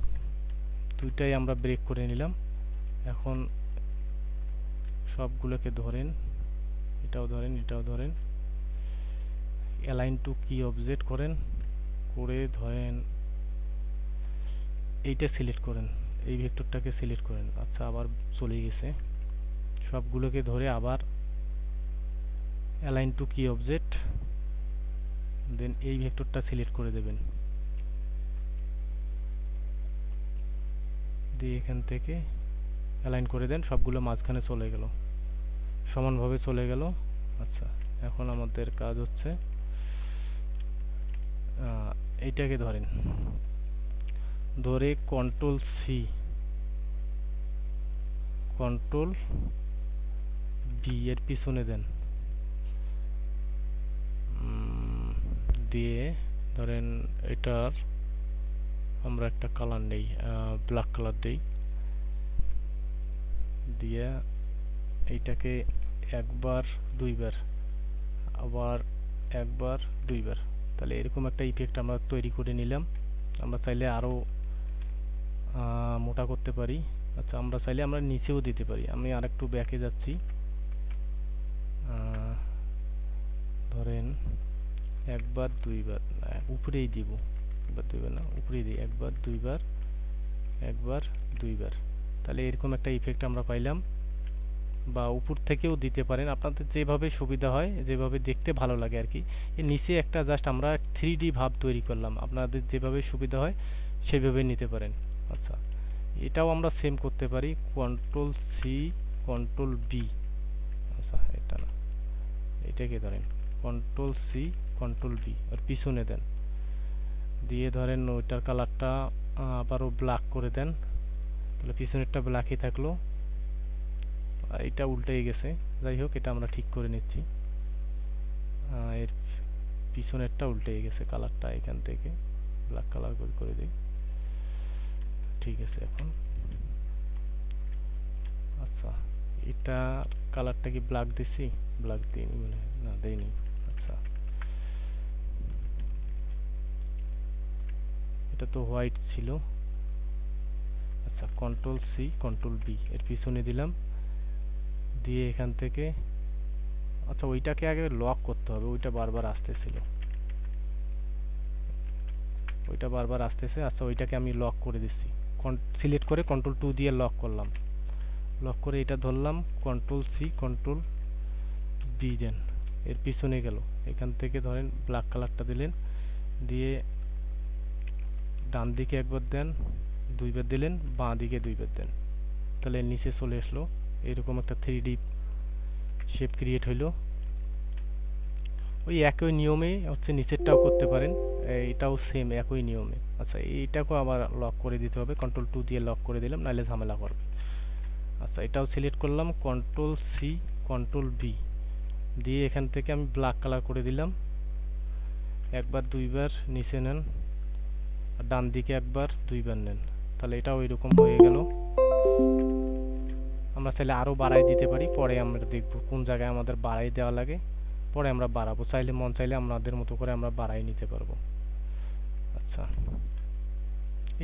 দুইটাই আমরা ব্রেক করে নিলাম। এখন সবগুলোকে ধরেন, এটাও ধরেন, এটাও ধরেন, অ্যালাইন টু কি অবজেক্ট করেন, করে ধরেন এইটা সিলেক্ট করেন, এই ভেক্টরটাকে সিলেক্ট করেন। আচ্ছা, আবার চলে গেছে, সবগুলোকে ধরে আবার অ্যালাইন টু কি অবজেক্ট, দেন এই ভেক্টরটা সিলেক্ট করে দেবেন, দিয়ে এখান থেকে অ্যালাইন করে দেন, সবগুলো মাঝখানে চলে গেল, সমানভাবে চলে গেল। আচ্ছা, এখন আমাদের কাজ হচ্ছে এইটাকে ধরে কন্ট্রোল সি, কন্ট্রোল বি এর পিছনে দেন, দিয়ে ধরেন এটার আমরা একটা কালার নেই, ব্ল্যাক কালার দেই, দিয়ে এইটাকে একবার দুইবার, আবার একবার দুইবার, তাহলে এরকম একটা ইফেক্ট আমরা তৈরি করে নিলাম। আমরা চাইলে আরও মোটা করতে পারি। আচ্ছা, আমরা চাইলে আমরা নিচেও দিতে পারি। আমি আরেকটু ব্যাকে যাচ্ছি, ধরেন একবার দুইবার, উপরেই দিব, একবার দুইবার না, উপরেই দিই, একবার দুইবার, একবার দুইবার, তাহলে এরকম একটা ইফেক্ট আমরা পাইলাম। বা উপর থেকেও দিতে পারেন, আপনাদের যেভাবে সুবিধা হয়, যেভাবে দেখতে ভালো লাগে আর কি। এর নিচে একটা জাস্ট আমরা 3D ভাব তৈরি করলাম, আপনাদের যেভাবে সুবিধা হয় সেভাবে নিতে পারেন। আচ্ছা, এটাও আমরা সেম করতে পারি, কন্ট্রোল সি, কন্ট্রোল বি। আচ্ছা, এটা না, এটাকে ধরেন কন্ট্রোল সি, কন্ট্রোল বি, আর পিছনে দেন, দিয়ে ধরেন ওইটার কালারটা আবারও ব্ল্যাক করে দেন, তাহলে পিছনেরটা ব্ল্যাকই থাকলো। এটা উল্টে গেছে, যাই হোক এটা আমরা ঠিক করে নিচ্ছি। এর পিছনেরটা উল্টে গেছে, কালারটা এখান থেকে ব্ল্যাক কালার করে দিই, ঠিক আছে এখন। আচ্ছা, এটা কালারটা কি ব্ল্যাক দিছি? ব্ল্যাক দিইনি মানে, না দেইনি। আচ্ছা, এটা তো হোয়াইট ছিল। আচ্ছা, কন্ট্রোল সি, কন্ট্রোল বি এর পিছনে দিলাম, দিয়ে এখান থেকে, আচ্ছা ওইটাকে আগে লক করতে হবে, ওইটা বারবার আসতেছিল, ওইটা বারবার আসতেছে। আচ্ছা, ওইটাকে আমি লক করে দিচ্ছি, সিলেক্ট করে কন্ট্রোল 2 দিয়ে লক করলাম, লক করে এটা ধরলাম, কন্ট্রোল সি, কন্ট্রোল বি দেন, এর পিছনে গেল, এখান থেকে ধরেন ব্ল্যাক কালারটা দিলেন, দিয়ে ডান দিকে একবার দেন, দুইবার দিলেন, বাঁ দিকে দুইবার দেন, তাহলে নিচে চলে আসলো, এরকম একটা 3D শেপ ক্রিয়েট হইলো। ওই একই নিয়মে হচ্ছে নিচেরটাও করতে পারেন, এটাও সেম একই নিয়মে। আচ্ছা, এইটাকেও আবার লক করে দিতে হবে, কন্ট্রোল 2 দিয়ে লক করে দিলাম, নাহলে ঝামেলা করবে। আচ্ছা, এটাও সিলেক্ট করলাম, কন্ট্রোল সি, কন্ট্রোল বি দিয়ে এখান থেকে আমি ব্ল্যাক কালার করে দিলাম, একবার দুইবার নিচে নেন, আর ডান দিকে একবার দুইবার নেন, তাহলে এটাও এরকম হয়ে গেল। আমরা চাইলে আরও বাড়াই দিতে পারি, পরে আমরা দেখব কোন জায়গায় আমাদের বাড়াই দেওয়া লাগে, পরে আমরা বাড়াবো, চাইলে মন চাইলে আমাদের মতো করে আমরা বাড়াই নিতে পারবো। আচ্ছা,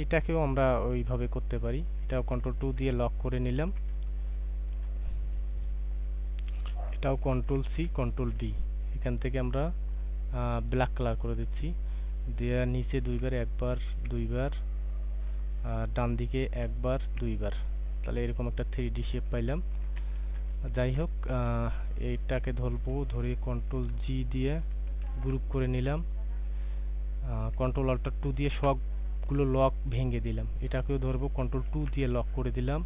এটাকেও আমরা ওইভাবে করতে পারি, এটাও কন্ট্রোল 2 দিয়ে লক করে নিলাম, এটাও কন্ট্রোল সি, কন্ট্রোল বি, এখান থেকে আমরা ব্ল্যাক কালার করে দিচ্ছি, দিয়ে নিচে দুইবার, একবার দুইবার, ডান দিকে একবার দুইবার, তাহলে এরকম একটা 3D শেপ পাইলাম। যাই হোক, এইটাকে ধরবো, ধরে কন্ট্রোল জি দিয়ে গ্রুপ করে নিলাম, কন্ট্রোল অল্টার 2 দিয়ে সবগুলো লক ভেঙে দিলাম, এটাকেও ধরবো, কন্ট্রোল 2 দিয়ে লক করে দিলাম,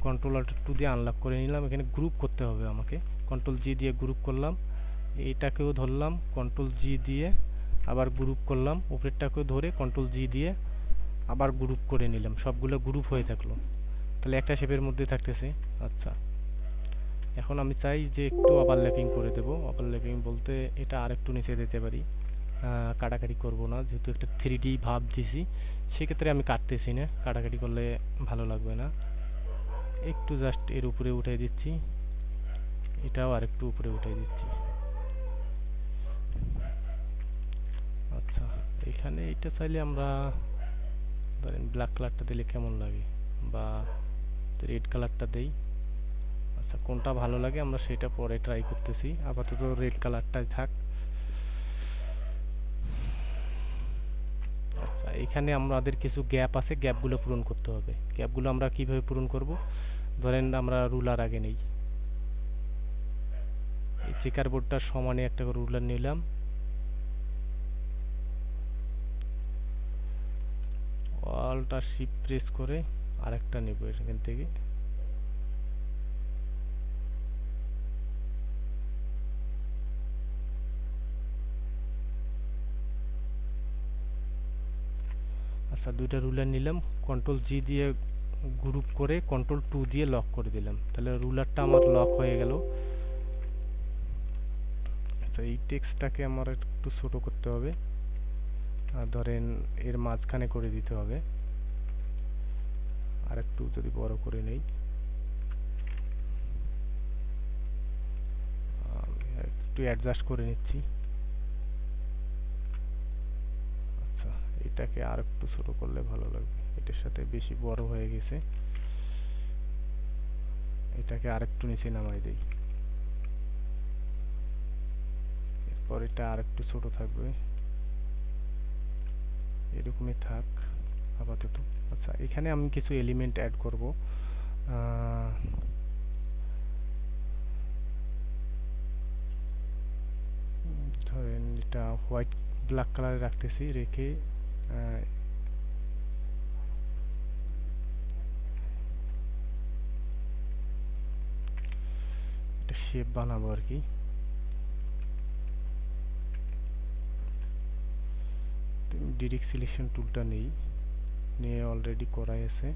কন্ট্রোল অল্টার 2 দিয়ে আনলক করে নিলাম। এখানে গ্রুপ করতে হবে আমাকে, কন্ট্রোল জি দিয়ে গ্রুপ করলাম, এইটাকেও ধরলাম, কন্ট্রোল জি দিয়ে আবার গ্রুপ করলাম, উপরেরটাকেও ধরে কন্ট্রোল জি দিয়ে আবার গ্রুপ করে নিলাম, সবগুলো গ্রুপ হয়ে থাকলো, তাহলে একটা শেপের মধ্যে থাকতেছে। আচ্ছা, এখন আমি চাই যে একটু ওভারল্যাপিং করে দেব, ওভারল্যাপিং বলতে এটা আরেকটু নিচে দিতে পারি, কাটাকাটি করব না, যেহেতু একটা 3D ভাব দিছি, সেক্ষেত্রে আমি কাটতেছি না, কাটাকাটি করলে ভালো লাগবে না, একটু জাস্ট এর উপরে উঠে দিচ্ছি, এটাও আরেকটু উপরে উঠে দিচ্ছি। আচ্ছা, এখানে এটা চাইলে আমরা ধরেন ব্ল্যাক কালারটা দিলে কেমন লাগে, বা রেড কালারটা দেই। আচ্ছা, কোনটা ভালো লাগে আমরা সেটা পরে ট্রাই করতেছি, আপাতত রেড কালারটাই থাক। আচ্ছা, এখানে আমাদের কিছু গ্যাপ আছে, গ্যাপগুলো পূরণ করতে হবে। গ্যাপগুলো আমরা কিভাবে পূরণ করব? ধরেন আমরা রুলার আগে নেই, এই চেকার বোর্ডটার সমানে একটা রুলার নিলাম, অল্টা শিফট প্রেস করে আরেকটা নেব এখান থেকে, আচ্ছা, দুইটা রুলার নিলাম, কন্ট্রোল জি দিয়ে গ্রুপ করে কন্ট্রোল 2 দিয়ে লক করে দিলাম, তাহলে রুলারটা আমার লক হয়ে গেল। আচ্ছা, এই টেক্সটটাকে আমার একটু ছোট করতে হবে, ধরেন এর মাঝখানে করে দিতে হবে, আর একটু যদি বড় করে নেই, একটু অ্যাডজাস্ট করে নিচ্ছি। আচ্ছা, এটাকে আর একটু ছোট করলে ভালো লাগবে, এটার সাথে বেশি বড় হয়ে গেছে, এটাকে আর একটু নিচে নামাই দেই, এরপর এটা আর একটু ছোট থাকবে, এরকমই থাক আপাতত। আচ্ছা, এখানে আমি কিছু এলিমেন্ট অ্যাড করব। ধরেন এটা হোয়াইট ব্ল্যাক কালারে রাখতেছি, রেখে একটা শেপ বানাবো আর কি। ডিরেক্ট সিলেকশন টুলটা নেই, নিয়ে অলরেডি করাই আছে।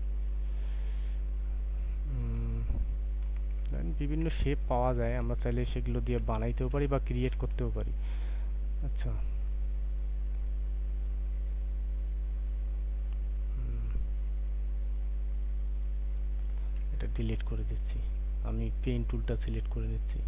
বিভিন্ন শেপ পাওয়া যায়, আমরা চাইলে সেগুলো দিয়ে বানাইতেও পারি বা ক্রিয়েট করতেও পারি। আচ্ছা, এটা ডিলিট করে দিচ্ছি, আমি পেইন টুলটা সিলেক্ট করে নিচ্ছি।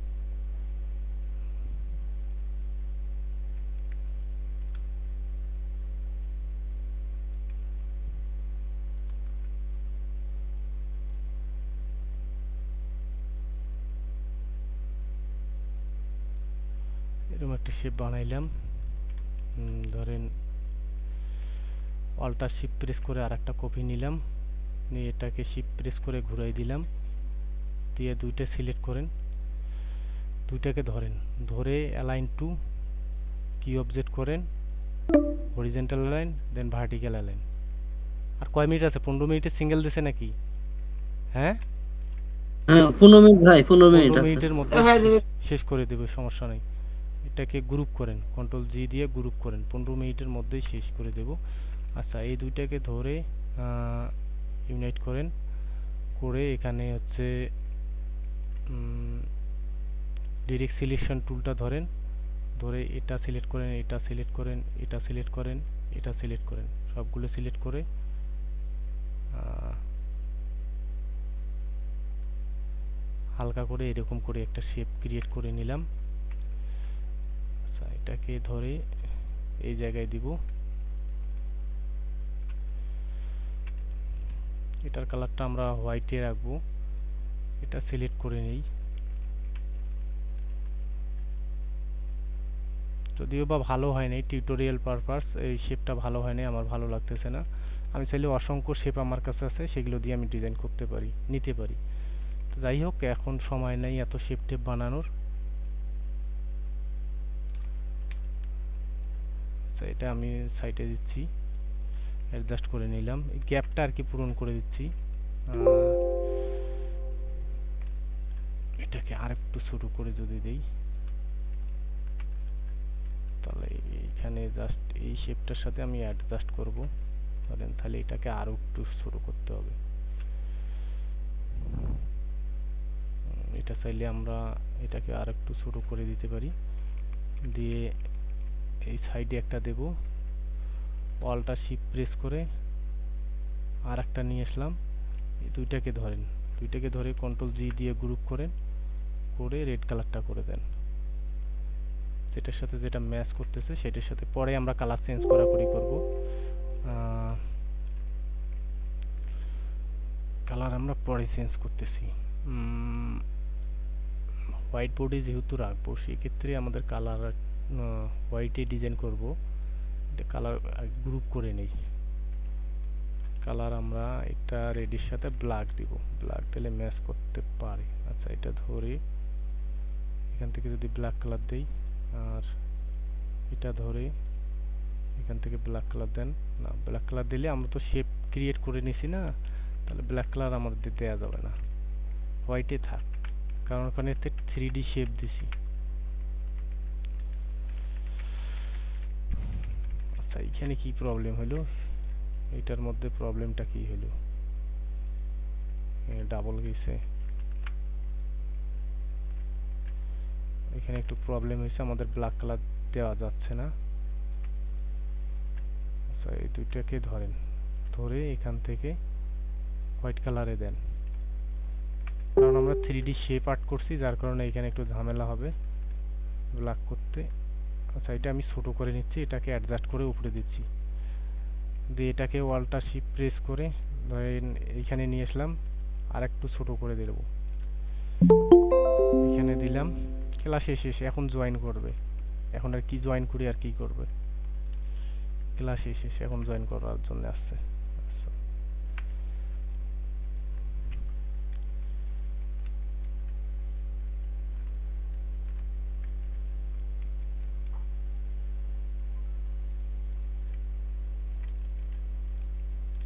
এরকম একটা শেপ বানাইলাম, ধরেন অল্টার শিফট প্রেস করে আর একটা কপি নিলাম, নিয়ে এটাকে শিফট প্রেস করে ঘুরাই দিলাম, দিয়ে দুইটা সিলেক্ট করেন, দুইটাকে ধরেন, ধরে অ্যালাইন টু কি অবজেক্ট করেন, হরিজেন্টাল অ্যালাইন দেন ভার্টিক্যাল অ্যালাইন। আর কয় মিনিট আছে? 15 মিনিটে সিঙ্গেল দিছে নাকি? হ্যাঁ, 15 মিনিট ভাই, 15 মিনিট 15 আছে। মিনিটের মধ্যে শেষ করে দেবে, সমস্যা নেই। এটাকে গ্রুপ করেন, কন্ট্রোল জি দিয়ে গ্রুপ করেন, 15 মিনিটের মধ্যেই শেষ করে দেব। আচ্ছা, এই দুইটাকে ধরে ইউনাইট করেন, করে এখানে হচ্ছে ডিরেক্ট সিলেকশন টুলটা ধরেন, ধরে এটা সিলেক্ট করেন, এটা সিলেক্ট করেন, এটা সিলেক্ট করেন, এটা সিলেক্ট করেন, সবগুলো সিলেক্ট করে হালকা করে এরকম করে একটা শেপ ক্রিয়েট করে নিলাম। আচ্ছা, এটাকে ধরে এই জায়গায় দিব, এটার কালারটা আমরা হোয়াইটে রাখবো, এটা সিলেক্ট করে নেই। যদিও বা ভালো হয় নাই, টিউটোরিয়াল পারপাস এই শেপটা ভালো হয় নাই, আমার ভালো লাগতেছে না। আমি চাইলে অসংখ্য শেপ আমার কাছে আছে, সেগুলো দিয়ে আমি ডিজাইন করতে পারি, নিতে পারি। তো যাই হোক, এখন সময় নেই এত শেপ টেপ বানানোর। আচ্ছা, এটা আমি সাইডে দিচ্ছি, অ্যাডজাস্ট করে নিলাম, এই গ্যাপটা আর কি পূরণ করে দিচ্ছি। এটাকে আরেকটু ছোটো করে যদি দেই, তাহলে এইখানে জাস্ট এই শেপটার সাথে আমি অ্যাডজাস্ট করব, ধরেন তাহলে এটাকে আরও একটু ছোটো করতে হবে। এটা চাইলে আমরা এটাকে আর একটু ছোটো করে দিতে পারি, দিয়ে এই সাইডে একটা দেব, অল্টা শিফট প্রেস করে আর একটা নিয়ে আসলাম, এই দুইটাকে ধরেন, দুইটাকে ধরে কন্ট্রোল জি দিয়ে গ্রুপ করেন, করে রেড কালারটা করে দেন, যেটার সাথে যেটা ম্যাচ করতেছে সেটার সাথে। পরে আমরা কালার চেঞ্জ করাকরি করব, কালার আমরা পরে চেঞ্জ করতেছি। হোয়াইট বোর্ডে যেহেতু রাখবো, সেক্ষেত্রে আমাদের কালার হোয়াইটে ডিজাইন করব, এটা কালার গ্রুপ করে নেই। কালার আমরা এটা রেডির সাথে ব্ল্যাক দিব, ব্ল্যাক দিলে ম্যাচ করতে পারে। আচ্ছা, এটা ধরে এখান থেকে যদি ব্ল্যাক কালার দেই, আর এটা ধরে এখান থেকে ব্ল্যাক কালার দেন, না ব্ল্যাক কালার দিলে আমরা তো শেপ ক্রিয়েট করে নিছি না, তাহলে ব্ল্যাক কালার আমাদের দেওয়া যাবে না, হোয়াইটে থাক, কারণ ওখানে 3D শেপ দিছি। আচ্ছা, এখানে কি প্রবলেম হলো, এইটার মধ্যে প্রবলেমটা কি হলো, ডাবল গেছে, এখানে একটু প্রবলেম হয়েছে, আমাদের ব্ল্যাক কালার দেওয়া যাচ্ছে না। আচ্ছা এই দুইটাকে ধরেন, ধরে এখান থেকে হোয়াইট কালারে দেন, কারণ আমরা 3D শেপ আর্ট করছি যার কারণে এখানে একটু ঝামেলা হবে ব্ল্যাক করতে। আচ্ছা এটা আমি ছোট করে নিচ্ছি, এটাকে অ্যাডজাস্ট করে উপরে দিচ্ছি, দিয়ে এটাকে ওয়ালটা শিফট প্রেস করে ধরেন এইখানে নিয়ে আসলাম, আর একটু ছোট করে দেব, এখানে দিলাম। ক্লাস শেষে এখন জয়েন করবে, এখন আর কি জয়েন করি আর কি করবে, ক্লাস শেষে এখন জয়েন করার জন্য আসছে। আচ্ছা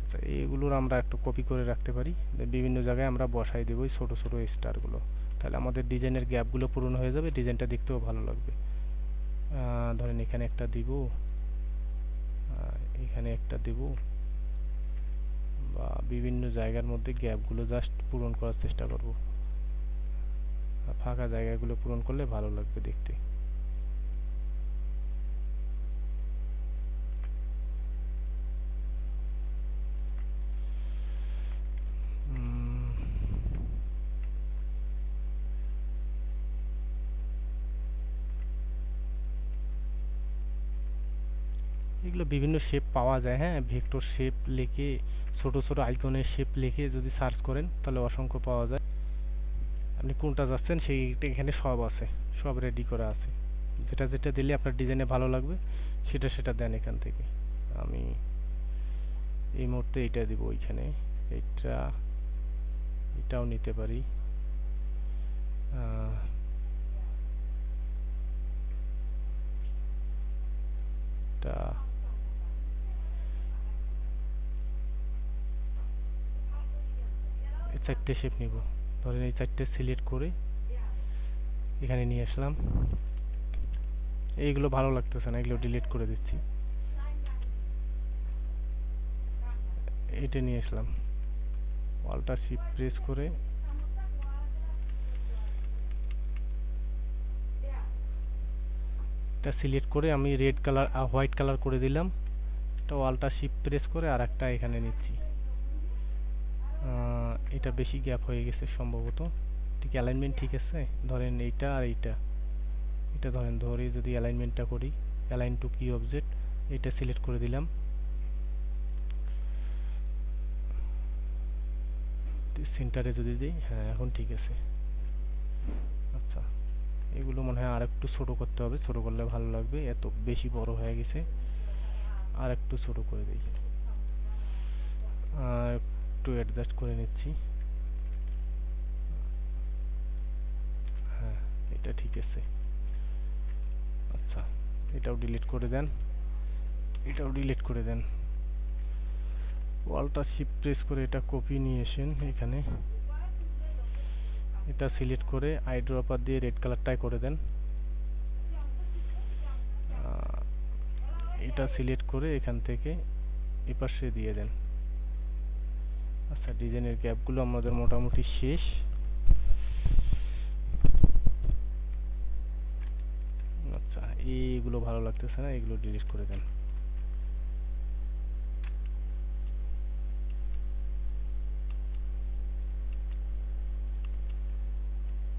আচ্ছা এইগুলোর আমরা একটু কপি করে রাখতে পারি, বিভিন্ন জায়গায় আমরা বসাই দেবো এই ছোটো ছোটো স্টারগুলো, তাহলে আমাদের ডিজাইনের গ্যাপগুলো পূরণ হয়ে যাবে, ডিজাইনটা দেখতেও ভালো লাগবে। ধরেন এখানে একটা দিব, এখানে একটা দিব, বা বিভিন্ন জায়গার মধ্যে গ্যাপগুলো জাস্ট পূরণ করার চেষ্টা করব, ফাঁকা জায়গাগুলো পূরণ করলে ভালো লাগবে দেখতে। এগুলো বিভিন্ন শেপ পাওয়া যায়, হ্যাঁ ভেক্টর শেপ লিখে, ছোট ছোট আইকনের শেপ লিখে যদি সার্চ করেন তাহলে অসংখ্য পাওয়া যায়। আপনি কোনটা যাচ্ছেন সেইটা এখানে সব আছে, সব রেডি করা আছে, যেটা যেটা দিলে আপনার ডিজাইনে ভালো লাগবে সেটা সেটা দেন এখান থেকে। আমি এই মুহূর্তে এইটা দিব, ওইখানে এইটা, এটাও নিতে পারি। এটা এই চারটে শেপ নিব, ধরেন এই চারটে সিলেক্ট করে এখানে নিয়ে আসলাম, এইগুলো ভালো লাগতেছে না, এগুলো ডিলিট করে দিচ্ছি, এইটা নিয়ে আসলাম, ওয়ালটা শিফট প্রেস করে এটা সিলেক্ট করে আমি রেড কালার হোয়াইট কালার করে দিলাম, এটা ওয়ালটা শিফট প্রেস করে আর একটা এখানে নিচ্ছি। এটা বেশি গ্যাপ হয়ে গেছে সম্ভবত, ঠিক অ্যালাইনমেন্ট ঠিক আছে, ধরেন এইটা আর এইটা, এটা ধরেন ধরে যদি অ্যালাইনমেন্টটা করি, অ্যালাইন টু কি অবজেক্ট, এটা সিলেক্ট করে দিলাম, সেন্টারে যদি দিই, হ্যাঁ এখন ঠিক আছে। আচ্ছা এগুলো মনে হয় আর একটু ছোটো করতে হবে, ছোটো করলে ভালো লাগবে, এত বেশি বড় হয়ে গেছে, আর একটু ছোটো করে দিই, একটু অ্যাডজাস্ট করে নিচ্ছি, হ্যাঁ এটা ঠিক আছে। আচ্ছা এটাও ডিলিট করে দেন, এটাও ডিলিট করে দেন, ওয়ালটা শিফট প্রেস করে এটা কপি নিয়ে আসেন এখানে, এটা সিলেক্ট করে আইড্রপার দিয়ে রেড কালারটাই করে দেন, এটা সিলেক্ট করে এখান থেকে এপাশে দিয়ে দেন। আচ্ছা ডিজাইনের গ্যাপগুলো আমাদের মোটামুটি শেষ। আচ্ছা এইগুলো ভালো লাগতেছে না, এগুলো ডিলিট করে দেন।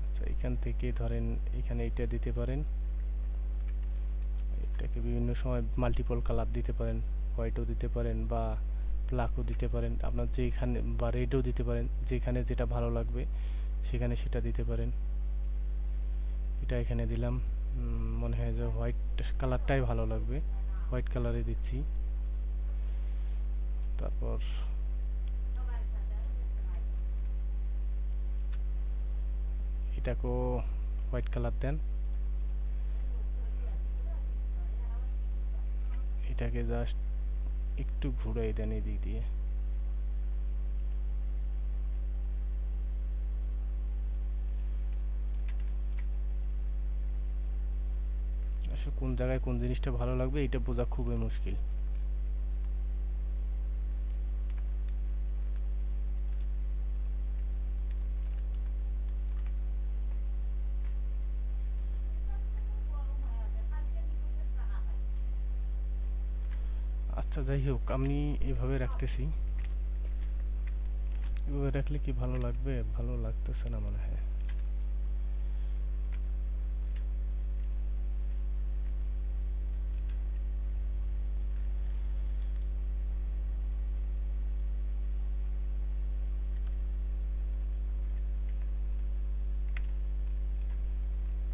আচ্ছা এখান থেকে ধরেন এখানে এটা দিতে পারেন, এটাকে বিভিন্ন সময় মাল্টিপল কালার দিতে পারেন, হোয়াইটও দিতে পারেন বা ব্ল্যাকও দিতে পারেন, আপনার যেখানে বা রেডও দিতে পারেন, যেখানে যেটা ভালো লাগবে সেখানে সেটা দিতে পারেন। এটা এখানে দিলাম, মনে হয় যে হোয়াইট কালারটাই ভালো লাগবে, হোয়াইট কালারে দিচ্ছি। তারপর এটাকেও হোয়াইট কালার দেন, এটাকে জাস্ট একটু ঘুরাই দেন এদিক দিয়ে, আসলে কোন জায়গায় কোন জিনিসটা ভালো লাগবে এটা বোঝা খুবই মুশকিল। আচ্ছা যাই হোক, আমি এভাবে রাখতেছি। এভাবে রাখলে কি ভালো লাগবে? ভালো লাগতেছে না মনে হয়।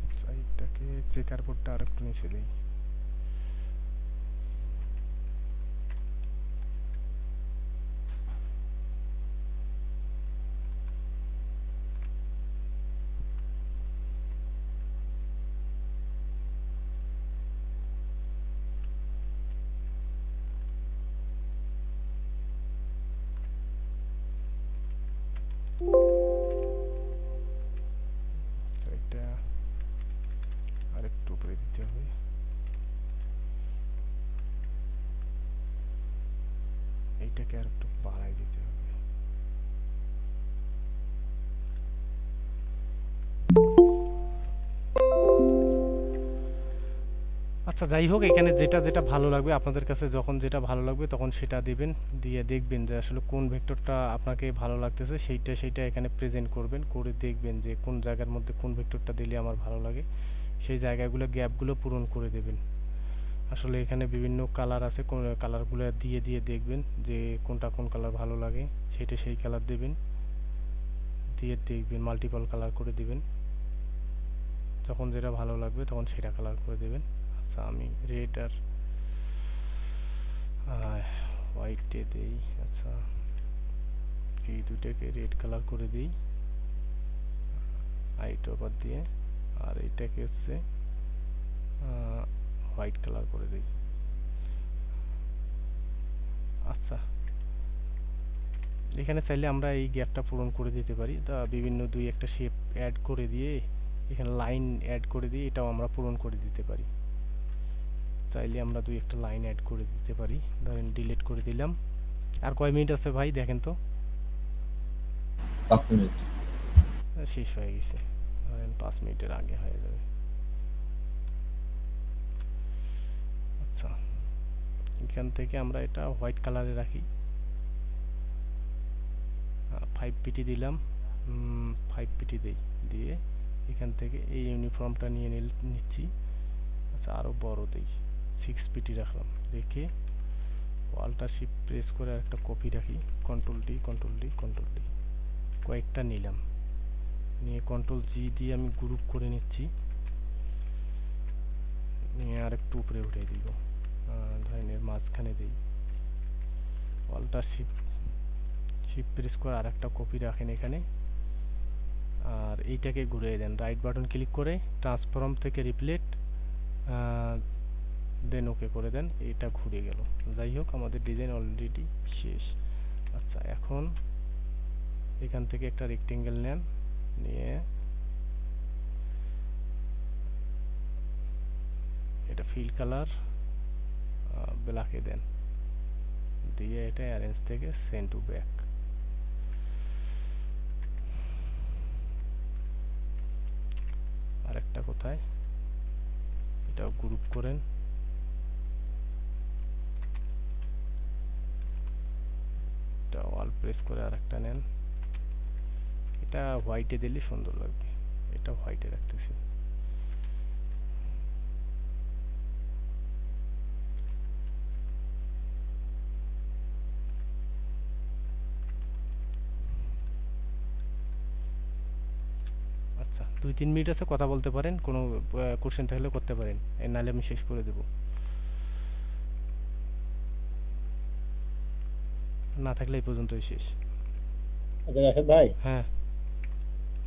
আচ্ছা, এইটাকে চেকার বোর্ডটা আর একটু নিচে দিই। আচ্ছা, এটা আর একটু উপরে দিতে হবে। এইটাকে আর একটু বাড়াই দিতে হবে। আচ্ছা যাই হোক, এখানে যেটা যেটা ভালো লাগবে আপনাদের কাছে, যখন যেটা ভালো লাগবে তখন সেটা দিবেন। দিয়ে দেখবেন যে আসলে কোন ভেক্টরটা আপনাকে ভালো লাগতেছে, সেইটা এখানে প্রেজেন্ট করবেন। করে দেখবেন যে কোন জায়গার মধ্যে কোন ভেক্টরটা দিলে আমার ভালো লাগে, সেই জায়গাগুলো গ্যাপগুলো পূরণ করে দেবেন। আসলে এখানে বিভিন্ন কালার আছে, কোন কালারগুলো দিয়ে দিয়ে দেখবেন যে কোনটা কোন কালার ভালো লাগে, সেই কালার দেবেন। দিয়ে দেখবেন মাল্টিপল কালার করে দিবেন। যখন যেটা ভালো লাগবে তখন সেটা কালার করে দেবেন। আচ্ছা, আমি রেড আর হোয়াইটে দেই। আচ্ছা, এই দুটাকে রেড কালার করে দিই হাইট ওভার দিয়ে, আর এইটাকে হচ্ছে হোয়াইট কালার করে দিই। আচ্ছা, এখানে চাইলে আমরা এই গ্যাপটা পূরণ করে দিতে পারি। তা বিভিন্ন দুই একটা শেপ অ্যাড করে দিয়ে, এখানে লাইন অ্যাড করে দিয়ে এটাও আমরা পূরণ করে দিতে পারি। চাইলে আমরা দুই একটা লাইন অ্যাড করে দিতে পারি। ধরেন ডিলিট করে দিলাম। আর কয় মিনিট আছে ভাই দেখেন তো? 5 মিনিট। শেষ হয়ে গেছে। ধরেন 5 মিনিটের আগে হয়ে যাবে। আচ্ছা, এখান থেকে আমরা এটা হোয়াইট কালারে রাখি। 5 পিটি দিলাম, 5 পিটি দেই। দিয়ে এখান থেকে এই ইউনিফর্মটা নিয়ে নিচ্ছি। আচ্ছা, আরও বড় দেই, 6 পিটি রাখলাম। রেখে ওয়ালটা শিফট প্রেস করে একটা কপি রাখি। কন্ট্রোল ডি কয়েকটা নিলাম, নিয়ে কন্ট্রোল জি দিয়ে আমি গ্রুপ করে নিচ্ছি। নিয়ে আর একটু উপরে উঠে দিব, ধরেন এর মাঝখানে দিই। ওয়ালটা শিফট প্রেস করে আর একটা কপি রাখেন এখানে। আর এইটাকে ঘুরিয়ে দেন, রাইট বাটন ক্লিক করে ট্রান্সফর্ম থেকে রিপ্লেট, দেন ওকে করে দেন। এটা ঘুরে গেল। যাই হোক, আমাদের ডিজাইন অলরেডি শেষ। আচ্ছা, এখন এখান থেকে একটা রেক্টেঙ্গেল নেন, নিয়ে এটা ফিল কালার ব্ল্যাকে দেন। দিয়ে এটা অ্যারেঞ্জ থেকে সেন্ড টু ব্যাক। আরেকটা কোথায়, এটাও গ্রুপ করেন। এটা ওয়াল প্রেস করে আরেকটা নেন। এটা হোয়াইটে দিলে সুন্দর লাগবে, এটা হোয়াইটে রাখতেছি। আচ্ছা, 2-3 মিনিট আছে, কথা বলতে পারেন। কোনো কোশ্চেন থাকলে করতে পারেন, নাহলে আমি শেষ করে দেব। না থাকলে এই পর্যন্তই শেষ। আচ্ছা রাশেদ ভাই, হ্যাঁ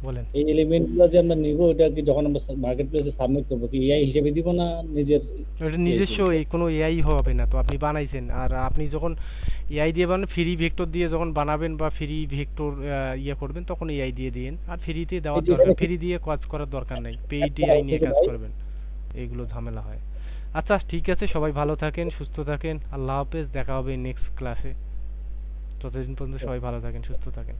বলেন। এই এলিমেন্ট গুলো যে আমরা নিব, এটা কি যখন আমরা মার্কেট প্লেসে সাবমিট করবো কি এআই হিসেবে দিব না নিজের? ওটা নিজস্ব, এই কোনো এআই হবে না তো। আপনি বানাইছেন, আর আপনি যখন এআই দিয়ে বানান, ফ্রি ভেক্টর দিয়ে যখন বানাবেন বা ফ্রি ভেক্টর ইয়ে করবেন, তখন এআই দিয়ে দিন। আর ফ্রিতে দেওয়ার দরকার, ফ্রি দিয়ে কাজ করার দরকার নাই, পেইড এআই নিয়ে কাজ করবেন, এইগুলো ঝামেলা হয়। আচ্ছা ঠিক আছে, সবাই ভালো থাকেন, সুস্থ থাকেন। আল্লাহ হাফেজ, দেখা হবে নেক্সট ক্লাসে। ততদিন পর্যন্ত সবাই ভালো থাকেন, সুস্থ থাকেন।